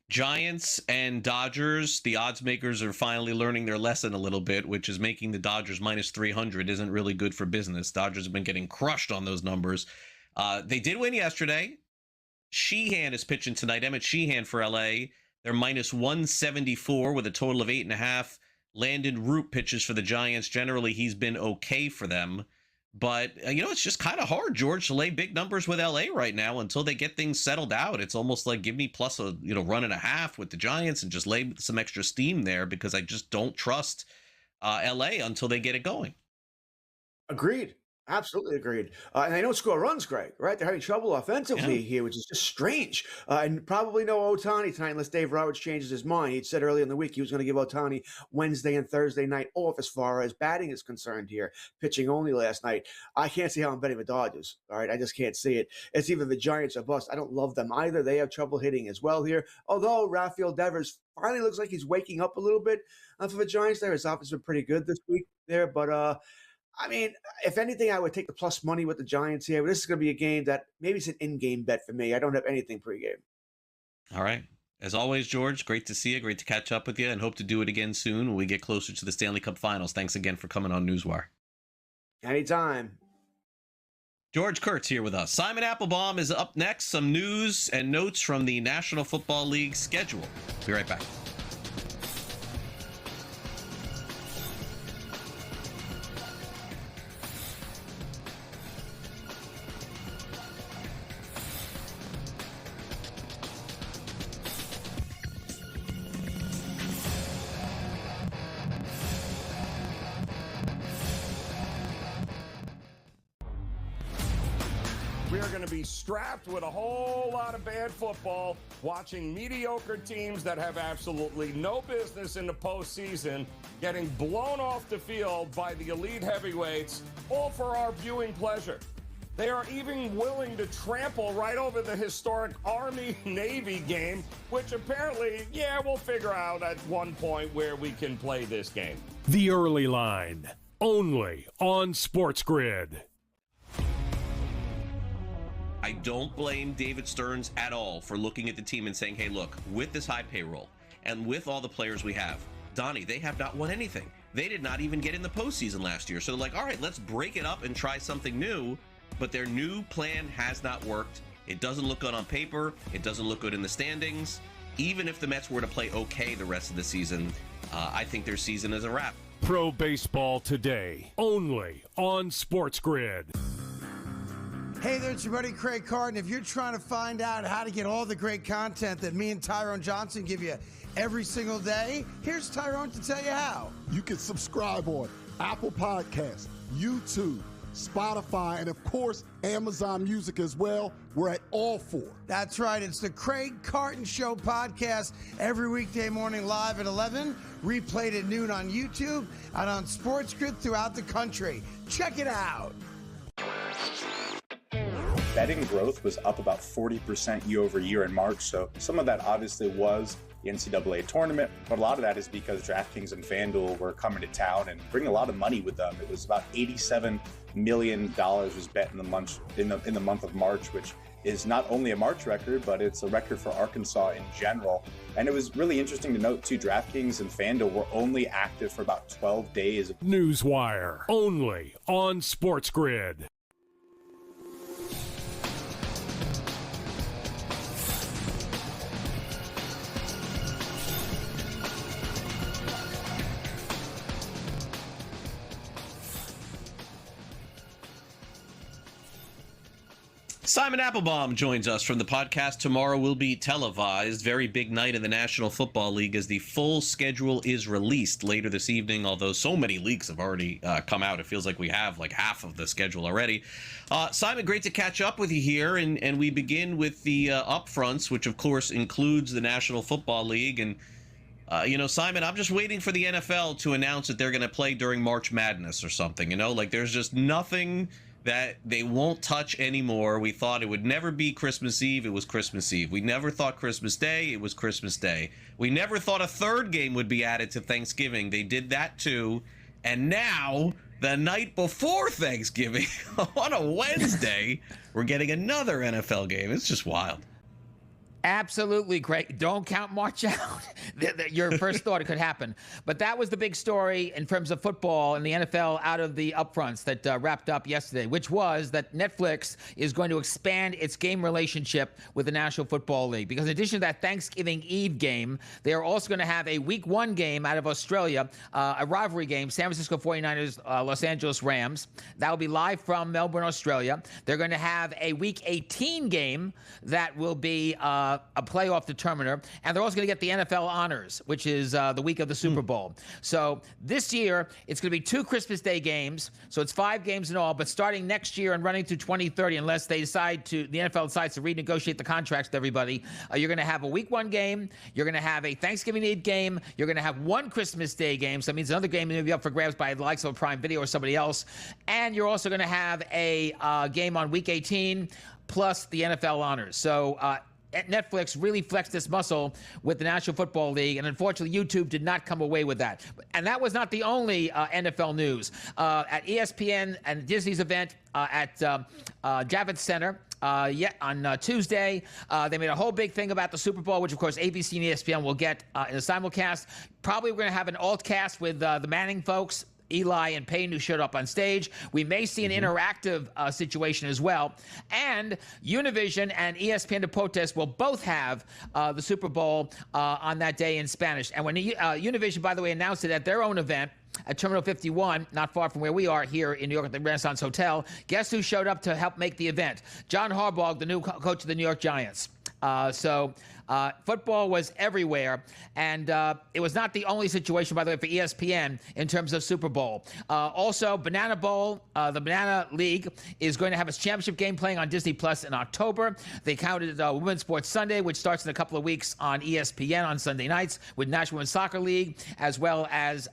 Giants and Dodgers, the odds makers are finally learning their lesson a little bit, which is making the Dodgers minus 300 isn't really good for business. Dodgers have been getting crushed on those numbers. They did win yesterday. Sheehan is pitching tonight. Emmett Sheehan for LA. They're minus 174 with a total of 8.5. Landon Root pitches for the Giants. Generally, he's been okay for them. But, it's just kind of hard, George, to lay big numbers with LA right now until they get things settled out. It's almost like give me plus a run and a half with the Giants and just lay some extra steam there because I just don't trust LA until they get it going. Agreed. Absolutely agreed. And they don't score runs, Greg, right? They're having trouble offensively here, which is just strange. And probably no Ohtani tonight unless Dave Roberts changes his mind. He'd said earlier in the week he was going to give Ohtani Wednesday and Thursday night off as far as batting is concerned here. Pitching only last night. I can't see how I'm betting the Dodgers, all right? I just can't see it. It's either the Giants or bust. I don't love them either. They have trouble hitting as well here. Although Rafael Devers finally looks like he's waking up a little bit for the Giants there. His offense has been pretty good this week there, but I mean, if anything, I would take the plus money with the Giants here. But this is going to be a game that maybe it's an in-game bet for me. I don't have anything pregame. All right. As always, George, great to see you. Great to catch up with you and hope to do it again soon when we get closer to the Stanley Cup Finals. Thanks again for coming on NewsWire. Anytime. George Kurtz here with us. Simon Applebaum is up next. Some news and notes from the National Football League schedule. Be right back. We are going to be strapped with a whole lot of bad football, watching mediocre teams that have absolutely no business in the postseason getting blown off the field by the elite heavyweights, all for our viewing pleasure. They are even willing to trample right over the historic Army-Navy game, which apparently, we'll figure out at one point where we can play this game. The Early Line, only on SportsGrid. I don't blame David Stearns at all for looking at the team and saying, hey, look, with this high payroll and with all the players we have, Donnie, they have not won anything. They did not even get in the postseason last year. So they're like, all right, let's break it up and try something new. But their new plan has not worked. It doesn't look good on paper. It doesn't look good in the standings. Even if the Mets were to play okay the rest of the season, I think their season is a wrap. Pro Baseball Today, only on SportsGrid. Hey there, it's your buddy Craig Carton. If you're trying to find out how to get all the great content that me and Tyrone Johnson give you every single day, here's Tyrone to tell you how. You can subscribe on Apple Podcasts, YouTube, Spotify, and of course, Amazon Music as well. We're at all four. That's right. It's the Craig Carton Show podcast every weekday morning live at 11, replayed at noon on YouTube and on SportsGrid throughout the country. Check it out. Betting growth was up about 40% year over year in March, so some of that obviously was the NCAA tournament, but a lot of that is because DraftKings and FanDuel were coming to town and bringing a lot of money with them. It was about $87 million was bet in the month of March, which is not only a March record, but it's a record for Arkansas in general. And it was really interesting to note, too, DraftKings and FanDuel were only active for about 12 days. NewsWire, only on SportsGrid. Simon Applebaum joins us from the podcast. Tomorrow will be televised. Very big night in the National Football League as the full schedule is released later this evening, although so many leaks have already come out. It feels like we have like half of the schedule already. Simon, great to catch up with you here. And we begin with the upfronts, which of course includes the National Football League. And Simon, I'm just waiting for the NFL to announce that they're going to play during March Madness or something. Like there's just nothing that they won't touch anymore. We thought it would never be Christmas Eve. It was Christmas Eve. We never thought Christmas Day. It was Christmas Day. We never thought a third game would be added to Thanksgiving. They did that too. And now, the night before Thanksgiving, on a Wednesday, we're getting another NFL game. It's just wild. Absolutely, Craig. Don't count March out. Your first thought it could happen. But that was the big story in terms of football and the NFL out of the upfronts that wrapped up yesterday, which was that Netflix is going to expand its game relationship with the National Football League. Because in addition to that Thanksgiving Eve game, they are also going to have a Week 1 game out of Australia, a rivalry game, San Francisco 49ers, Los Angeles Rams. That will be live from Melbourne, Australia. They're going to have a Week 18 game that will be a playoff determiner, and they're also going to get the NFL honors, which is the week of the Super Bowl. So this year, it's going to be 2 Christmas Day games, so it's 5 games in all, but starting next year and running through 2030, unless they decide to, the NFL decides to renegotiate the contracts with everybody, you're going to have a Week 1 game, you're going to have a Thanksgiving Eve game, you're going to have 1 Christmas Day game, so that means another game may be up for grabs by the likes of Prime Video or somebody else, and you're also going to have a game on Week 18, plus the NFL honors. So, Netflix really flexed this muscle with the National Football League, and unfortunately, YouTube did not come away with that. And that was not the only NFL news. At ESPN and Disney's event at Javits Center, on Tuesday, they made a whole big thing about the Super Bowl, which, of course, ABC and ESPN will get in a simulcast. Probably we're going to have an alt cast with the Manning folks, Eli and Payne, who showed up on stage. We may see an interactive situation as well. And Univision and ESPN Deportes will both have the Super Bowl on that day in Spanish. And when Univision, by the way, announced it at their own event at Terminal 51, not far from where we are here in New York at the Renaissance Hotel, guess who showed up to help make the event? John Harbaugh, the new coach of the New York Giants. So Football was everywhere, and it was not the only situation, by the way, for ESPN in terms of Super Bowl. Also, Banana Bowl, the Banana League, is going to have its championship game playing on Disney Plus in October. They counted Women's Sports Sunday, which starts in a couple of weeks on ESPN on Sunday nights with National Women's Soccer League, as well as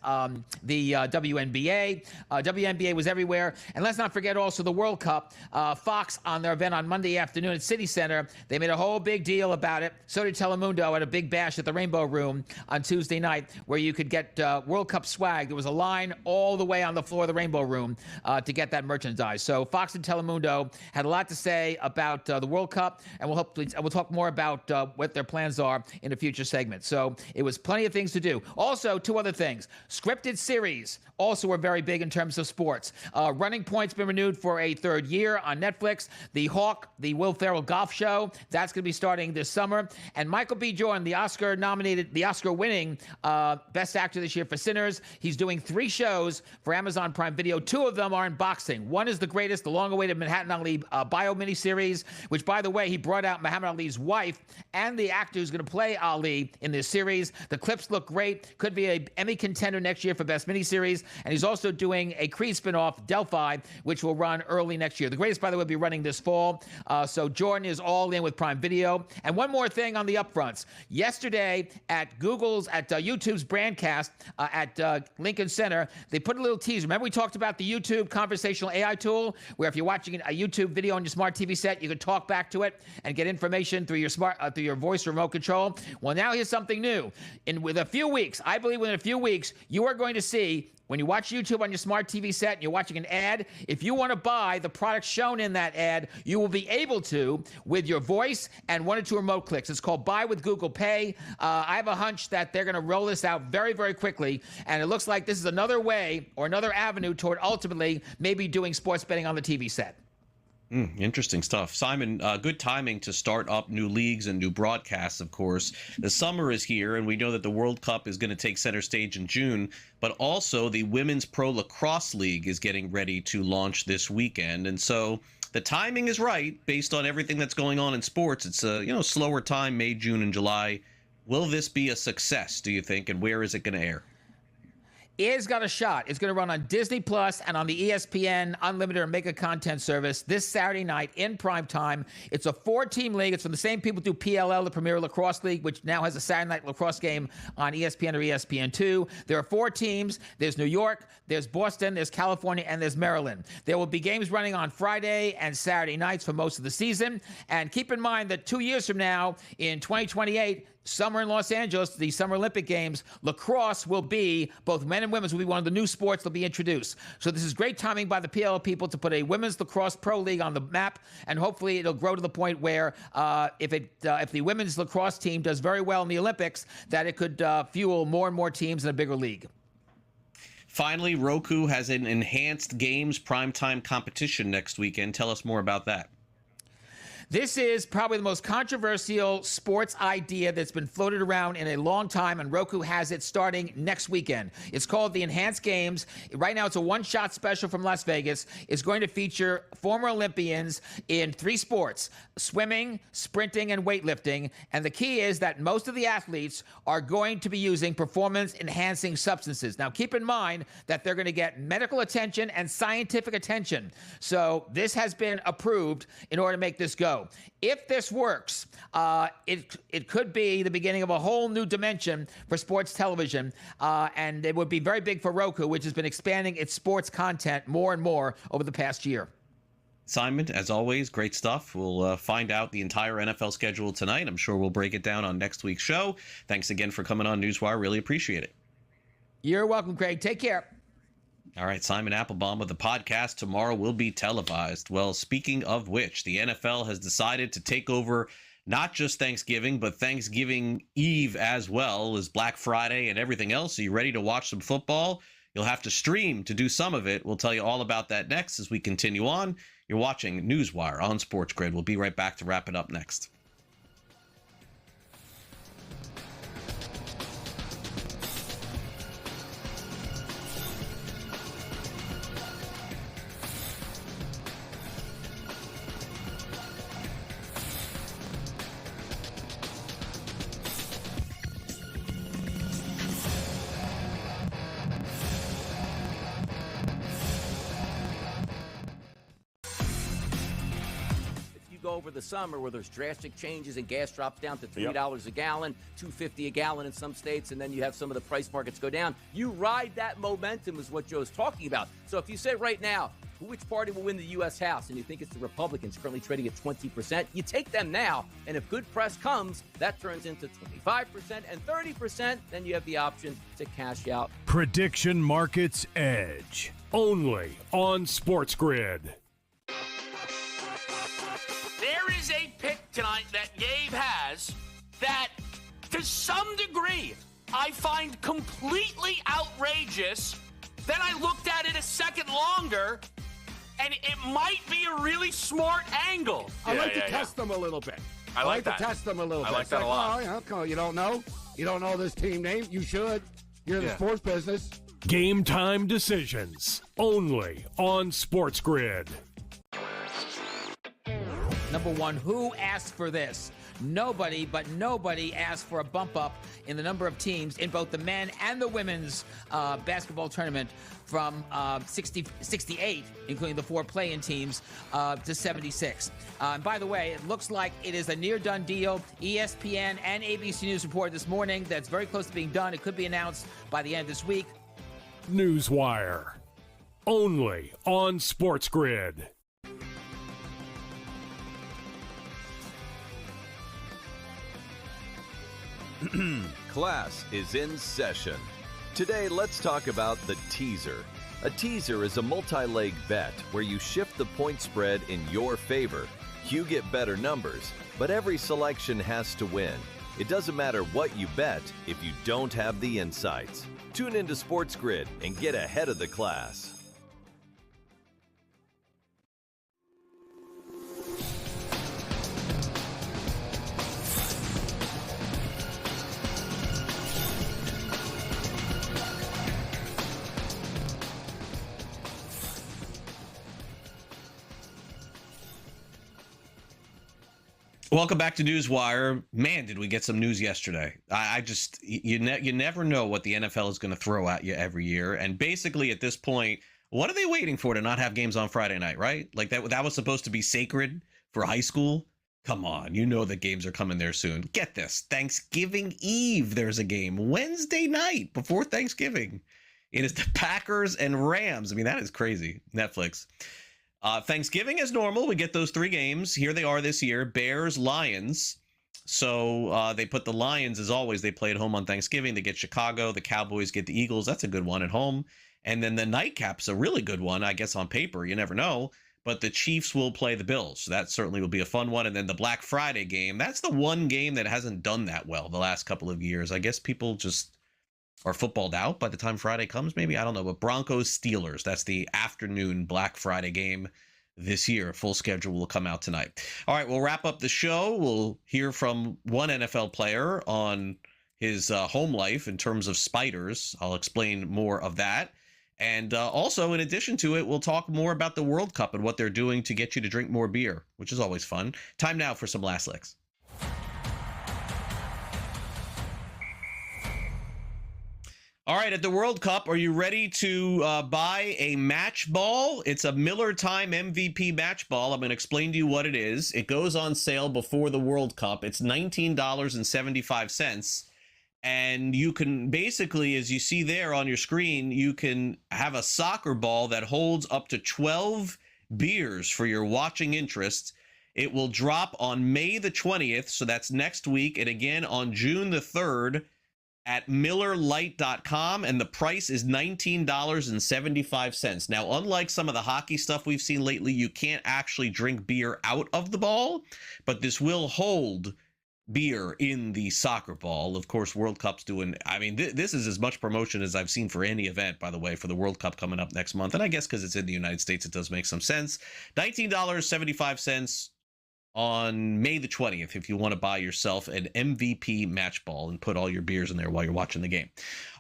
the WNBA. WNBA was everywhere. And let's not forget also the World Cup. Fox, on their event on Monday afternoon at City Center, they made a whole big deal about it. So did Telemundo at a big bash at the Rainbow Room on Tuesday night, where you could get World Cup swag. There was a line all the way on the floor of the Rainbow Room to get that merchandise. So Fox and Telemundo had a lot to say about the World Cup, and we'll talk more about what their plans are in a future segment. So it was plenty of things to do. Also, two other things. Scripted series also were very big in terms of sports. Running Point's been renewed for a third year on Netflix. The Hawk, the Will Ferrell golf show, that's going to be starting this summer. And Michael B. Jordan, the Oscar-winning Best Actor this year for Sinners, he's doing 3 shows for Amazon Prime Video. 2 of them are in boxing. One is The Greatest, the long-awaited Manhattan Ali bio miniseries, which, by the way, he brought out Muhammad Ali's wife and the actor who's going to play Ali in this series. The clips look great. Could be an Emmy contender next year for Best Miniseries. And he's also doing a Creed spinoff, Delphi, which will run early next year. The Greatest, by the way, will be running this fall. So Jordan is all in with Prime Video. And one more thing on the upfronts. Yesterday at YouTube's Brandcast at Lincoln Center, they put a little teaser. Remember we talked about the YouTube conversational AI tool, where if you're watching a YouTube video on your smart TV set, you can talk back to it and get information through your voice remote control. Well, now here's something new. Within a few weeks, I believe within a few weeks, you are going to see, when you watch YouTube on your smart TV set and you're watching an ad, if you want to buy the product shown in that ad, you will be able to with your voice and 1 or 2 remote clicks. It's called Buy with Google Pay. I have a hunch that they're going to roll this out very, very quickly, and it looks like this is another way or another avenue toward ultimately maybe doing sports betting on the TV set. Interesting stuff. Simon, good timing to start up new leagues and new broadcasts, of course. The summer is here, and we know that the World Cup is going to take center stage in June, but also the Women's Pro Lacrosse League is getting ready to launch this weekend. And so the timing is right based on everything that's going on in sports. It's a slower time, May, June, and July. Will this be a success, do you think, and where is it going to air? It's got a shot. It's going to run on Disney Plus and on the ESPN Unlimited or Mega Content Service this Saturday night in prime time. It's a 4-team league. It's from the same people who do PLL, the Premier Lacrosse League, which now has a Saturday night lacrosse game on ESPN or ESPN2. There are 4 teams. There's New York, there's Boston, there's California, and there's Maryland. There will be games running on Friday and Saturday nights for most of the season. And keep in mind that 2 years from now, in 2028, summer in Los Angeles, the Summer Olympic Games, lacrosse will be, both men and women's will be one of the new sports that will be introduced. So this is great timing by the PLL people to put a women's lacrosse pro league on the map, and hopefully it'll grow to the point where if the women's lacrosse team does very well in the Olympics, that it could fuel more and more teams in a bigger league. Finally, Roku has an enhanced games primetime competition next weekend. Tell us more about that. This is probably the most controversial sports idea that's been floated around in a long time, and Roku has it starting next weekend. It's called the Enhanced Games. Right now, it's a one-shot special from Las Vegas. It's going to feature former Olympians in 3 sports: swimming, sprinting, and weightlifting. And the key is that most of the athletes are going to be using performance-enhancing substances. Now, keep in mind that they're going to get medical attention and scientific attention. So this has been approved in order to make this go. If this works, it could be the beginning of a whole new dimension for sports television, and it would be very big for Roku, which has been expanding its sports content more and more over the past year. Simon, as always, great stuff. We'll find out the entire NFL schedule tonight. I'm sure we'll break it down on next week's show. Thanks again for coming on NewsWire. Really appreciate it. You're welcome, Craig. Take care. All right, Simon Applebaum with the podcast. Tomorrow will be televised. Well, speaking of which, the NFL has decided to take over not just Thanksgiving, but Thanksgiving Eve as well as Black Friday and everything else. Are you ready to watch some football? You'll have to stream to do some of it. We'll tell you all about that next as we continue on. You're watching NewsWire on SportsGrid. We'll be right back to wrap it up next. go over the summer where there's drastic changes and gas drops down to $3 a gallon, $2.50 a gallon in some states, and then you have some of the price markets go down. You ride that momentum is what Joe's talking about. So if you say right now, which party will win the U.S. House, and you think it's the Republicans currently trading at 20%, you take them now, and if good press comes, that turns into 25% and 30%, then you have the option to cash out. Prediction Markets Edge, only on SportsGrid. There is a pick tonight that Gabe has that, to some degree, I find completely outrageous. Then I looked at it a second longer, and it might be a really smart angle. I like to test them a little bit. I like that. To test them a little bit. I like that a lot. Oh, yeah, okay, you don't know? You don't know this team name? You should. You're in the sports business. Game time decisions, only on SportsGrid. Number one, who asked for this? Nobody, but nobody asked for a bump up in the number of teams in both the men and the women's basketball tournament from 68, including the 4 play-in teams, to 76. And by the way, it looks like it is a near-done deal. ESPN and ABC News reported this morning that's very close to being done. It could be announced by the end of this week. NewsWire, only on SportsGrid. Class is in session. Today, let's talk about the teaser. A teaser is a multi-leg bet where you shift the point spread in your favor. You get better numbers, but every selection has to win. It doesn't matter what you bet if you don't have the insights. Tune into SportsGrid and get ahead of the class. Welcome back to NewsWire. Man, did we get some news yesterday. I just, you never know what the NFL is going to throw at you every year. And basically at this point, what are they waiting for to not have games on Friday night, right? Like that was supposed to be sacred for high school. Come on, you know that games are coming there soon. Get this, Thanksgiving Eve, there's a game. Wednesday night before Thanksgiving. It is the Packers and Rams. I mean, that is crazy. Netflix. Thanksgiving as normal. We get those 3 games. Here they are this year. Bears, Lions. So they put the Lions, as always, they play at home on Thanksgiving. They get Chicago. The Cowboys get the Eagles. That's a good one at home. And then the nightcap's a really good one, I guess, on paper. You never know. But the Chiefs will play the Bills. So that certainly will be a fun one. And then the Black Friday game. That's the one game that hasn't done that well the last couple of years. I guess people just are footballed out by the time Friday comes, maybe. I don't know. But Broncos Steelers, that's the afternoon Black Friday game this year. Full schedule will come out tonight. All right, we'll wrap up the show. We'll hear from one NFL player on his home life in terms of spiders. I'll explain more of that. And also, in addition to it, we'll talk more about the World Cup and what they're doing to get you to drink more beer, which is always fun. Time now for some Last Licks. All right, at the World Cup, are you ready to buy a match ball? It's a Miller Time MVP match ball. I'm going to explain to you what it is. It goes on sale before the World Cup. It's $19.75. And you can basically, as you see there on your screen, you can have a soccer ball that holds up to 12 beers for your watching interests. It will drop on May the 20th, so that's next week, and again on June the 3rd at MillerLite.com, and the price is $19.75. Now, unlike some of the hockey stuff we've seen lately, you can't actually drink beer out of the ball, but this will hold beer in the soccer ball. Of course, World Cup's doing, I mean, this is as much promotion as I've seen for any event, by the way, for the World Cup coming up next month. And I guess because it's in the United States, it does make some sense. $19.75 on May the 20th if you want to buy yourself an MVP match ball and put all your beers in there while you're watching the game.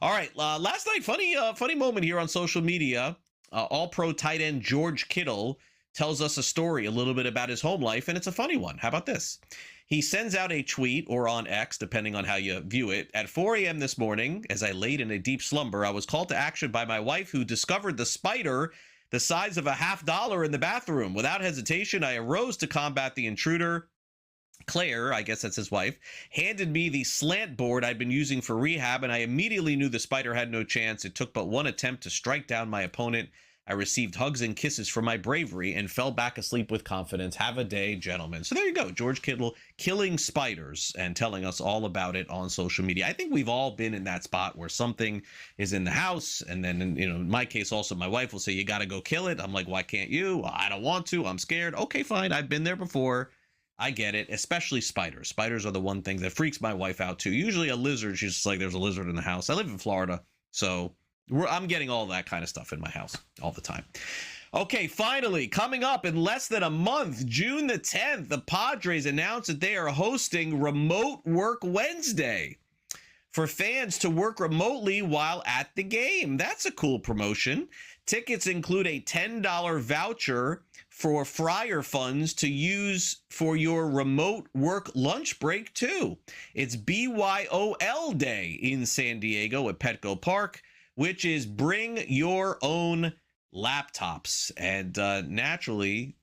All right, last night, funny moment here on social media. All-Pro tight end George Kittle tells us a story a little bit about his home life, and it's a funny one. How about this? He sends out a tweet, or on X, depending on how you view it. At 4 a.m. this morning, as I laid in a deep slumber, I was called to action by my wife, who discovered the spider the size of a $50 in the bathroom. Without hesitation, I arose to combat the intruder. Claire, I guess that's his wife, handed me the slant board I'd been using for rehab, and I immediately knew the spider had no chance. It took but one attempt to strike down my opponent. I received hugs and kisses for my bravery and fell back asleep with confidence. Have a day, gentlemen. So there you go. George Kittle killing spiders and telling us all about it on social media. I think we've all been in that spot where something is in the house. And then, in my case, also my wife will say, you got to go kill it. I'm like, why can't you? I don't want to. I'm scared. Okay, fine. I've been there before. I get it, especially spiders. Spiders are the one thing that freaks my wife out too. Usually a lizard, she's just like, there's a lizard in the house. I live in Florida, so I'm getting all that kind of stuff in my house all the time. Okay, finally, coming up in less than a month, June the 10th, the Padres announced that they are hosting Remote Work Wednesday for fans to work remotely while at the game. That's a cool promotion. Tickets include a $10 voucher for Friar funds to use for your remote work lunch break, too. It's BYOL Day in San Diego at Petco Park, which is bring your own laptops. And naturally,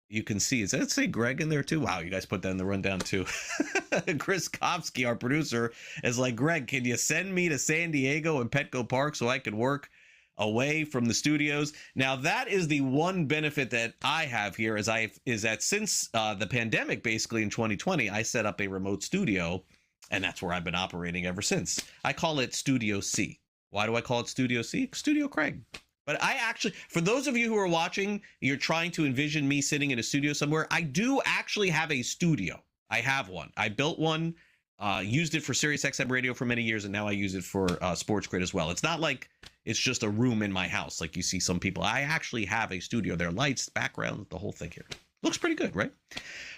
you can see, does that say Greg in there too? Wow, you guys put that in the rundown too. Chris Kopsky, our producer, is like, Greg, can you send me to San Diego and Petco Park so I could work away from the studios? Now, that is the one benefit that I have here is that since the pandemic, basically in 2020, I set up a remote studio, and that's where I've been operating ever since. I call it Studio C. Why do I call it Studio C? Studio Craig. But I actually, for those of you who are watching, you're trying to envision me sitting in a studio somewhere. I do actually have a studio. I have one. I built one, used it for SiriusXM radio for many years, and now I use it for SportsGrid as well. It's not like it's just a room in my house like you see some people. I actually have a studio. There are lights, background, the whole thing here. Looks pretty good, right?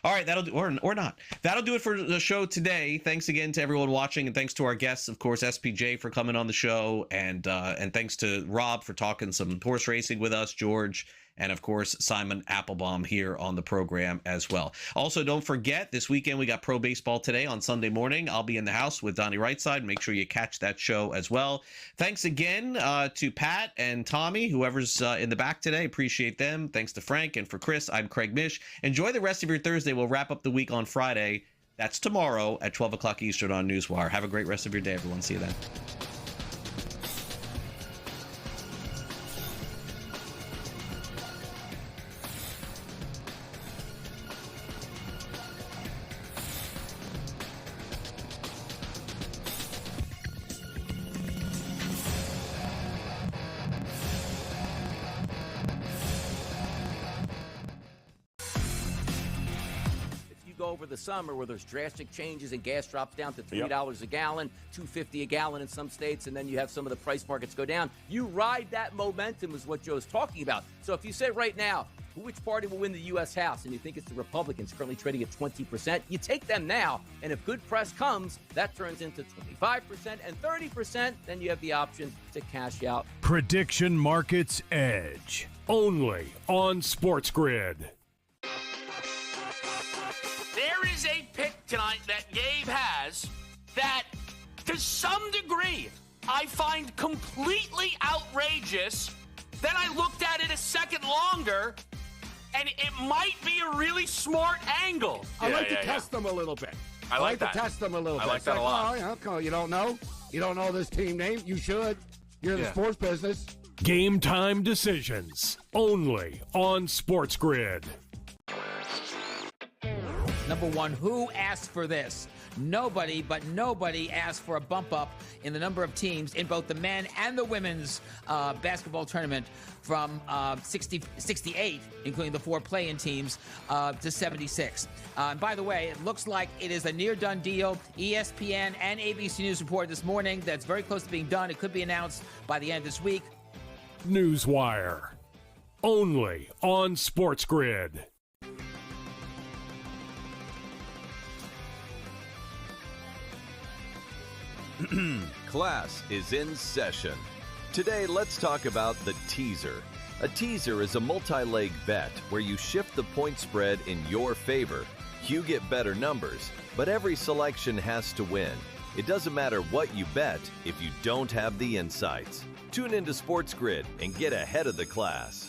All right, that'll do, or not. That'll do it for the show today. Thanks again to everyone watching, and thanks to our guests, of course, SPJ for coming on the show, and thanks to Rob for talking some horse racing with us, George, and of course Simon Applebaum here on the program as well. Also, don't forget, this weekend we got pro baseball today on Sunday morning. I'll be in the house with Donnie Rightside. Make sure you catch that show as well. Thanks again to Pat and Tommy, whoever's in the back today. Appreciate them. Thanks to Frank, and for Chris, I'm Craig Mish. Enjoy the rest of your Thursday. We'll wrap up the week on Friday. That's tomorrow at 12 o'clock Eastern on NewsWire. Have a great rest of your day, everyone. See you then. Over the summer where there's drastic changes and gas drops down to $3 a gallon, $2.50 a gallon in some states, and then you have some of the price markets go down. You ride that momentum is what Joe's talking about. So if you say right now, which party will win the U.S. House, and you think it's the Republicans currently trading at 20%, you take them now, and if good press comes, that turns into 25% and 30%, then you have the option to cash out. Prediction Markets Edge, only on SportsGrid. There is a pick tonight that Gabe has that, to some degree, I find completely outrageous. Then I looked at it a second longer, and it might be a really smart angle. I like to test them a little bit. I like to test them a little bit. I like that a lot. Oh, yeah, you don't know? You don't know this team name? You should. You're in the sports business. Game time decisions, only on SportsGrid. Number one, who asked for this? Nobody, but nobody asked for a bump up in the number of teams in both the men and the women's basketball tournament from 68, including the 4 play-in teams, to 76. And by the way, it looks like it is a near-done deal. ESPN and ABC News reported this morning that's very close to being done. It could be announced by the end of this week. NewsWire, only on SportsGrid. Class is in session. Today, let's talk about the teaser. A teaser is a multi-leg bet where you shift the point spread in your favor. You get better numbers, but every selection has to win. It doesn't matter what you bet if you don't have the insights. Tune into SportsGrid and get ahead of the class.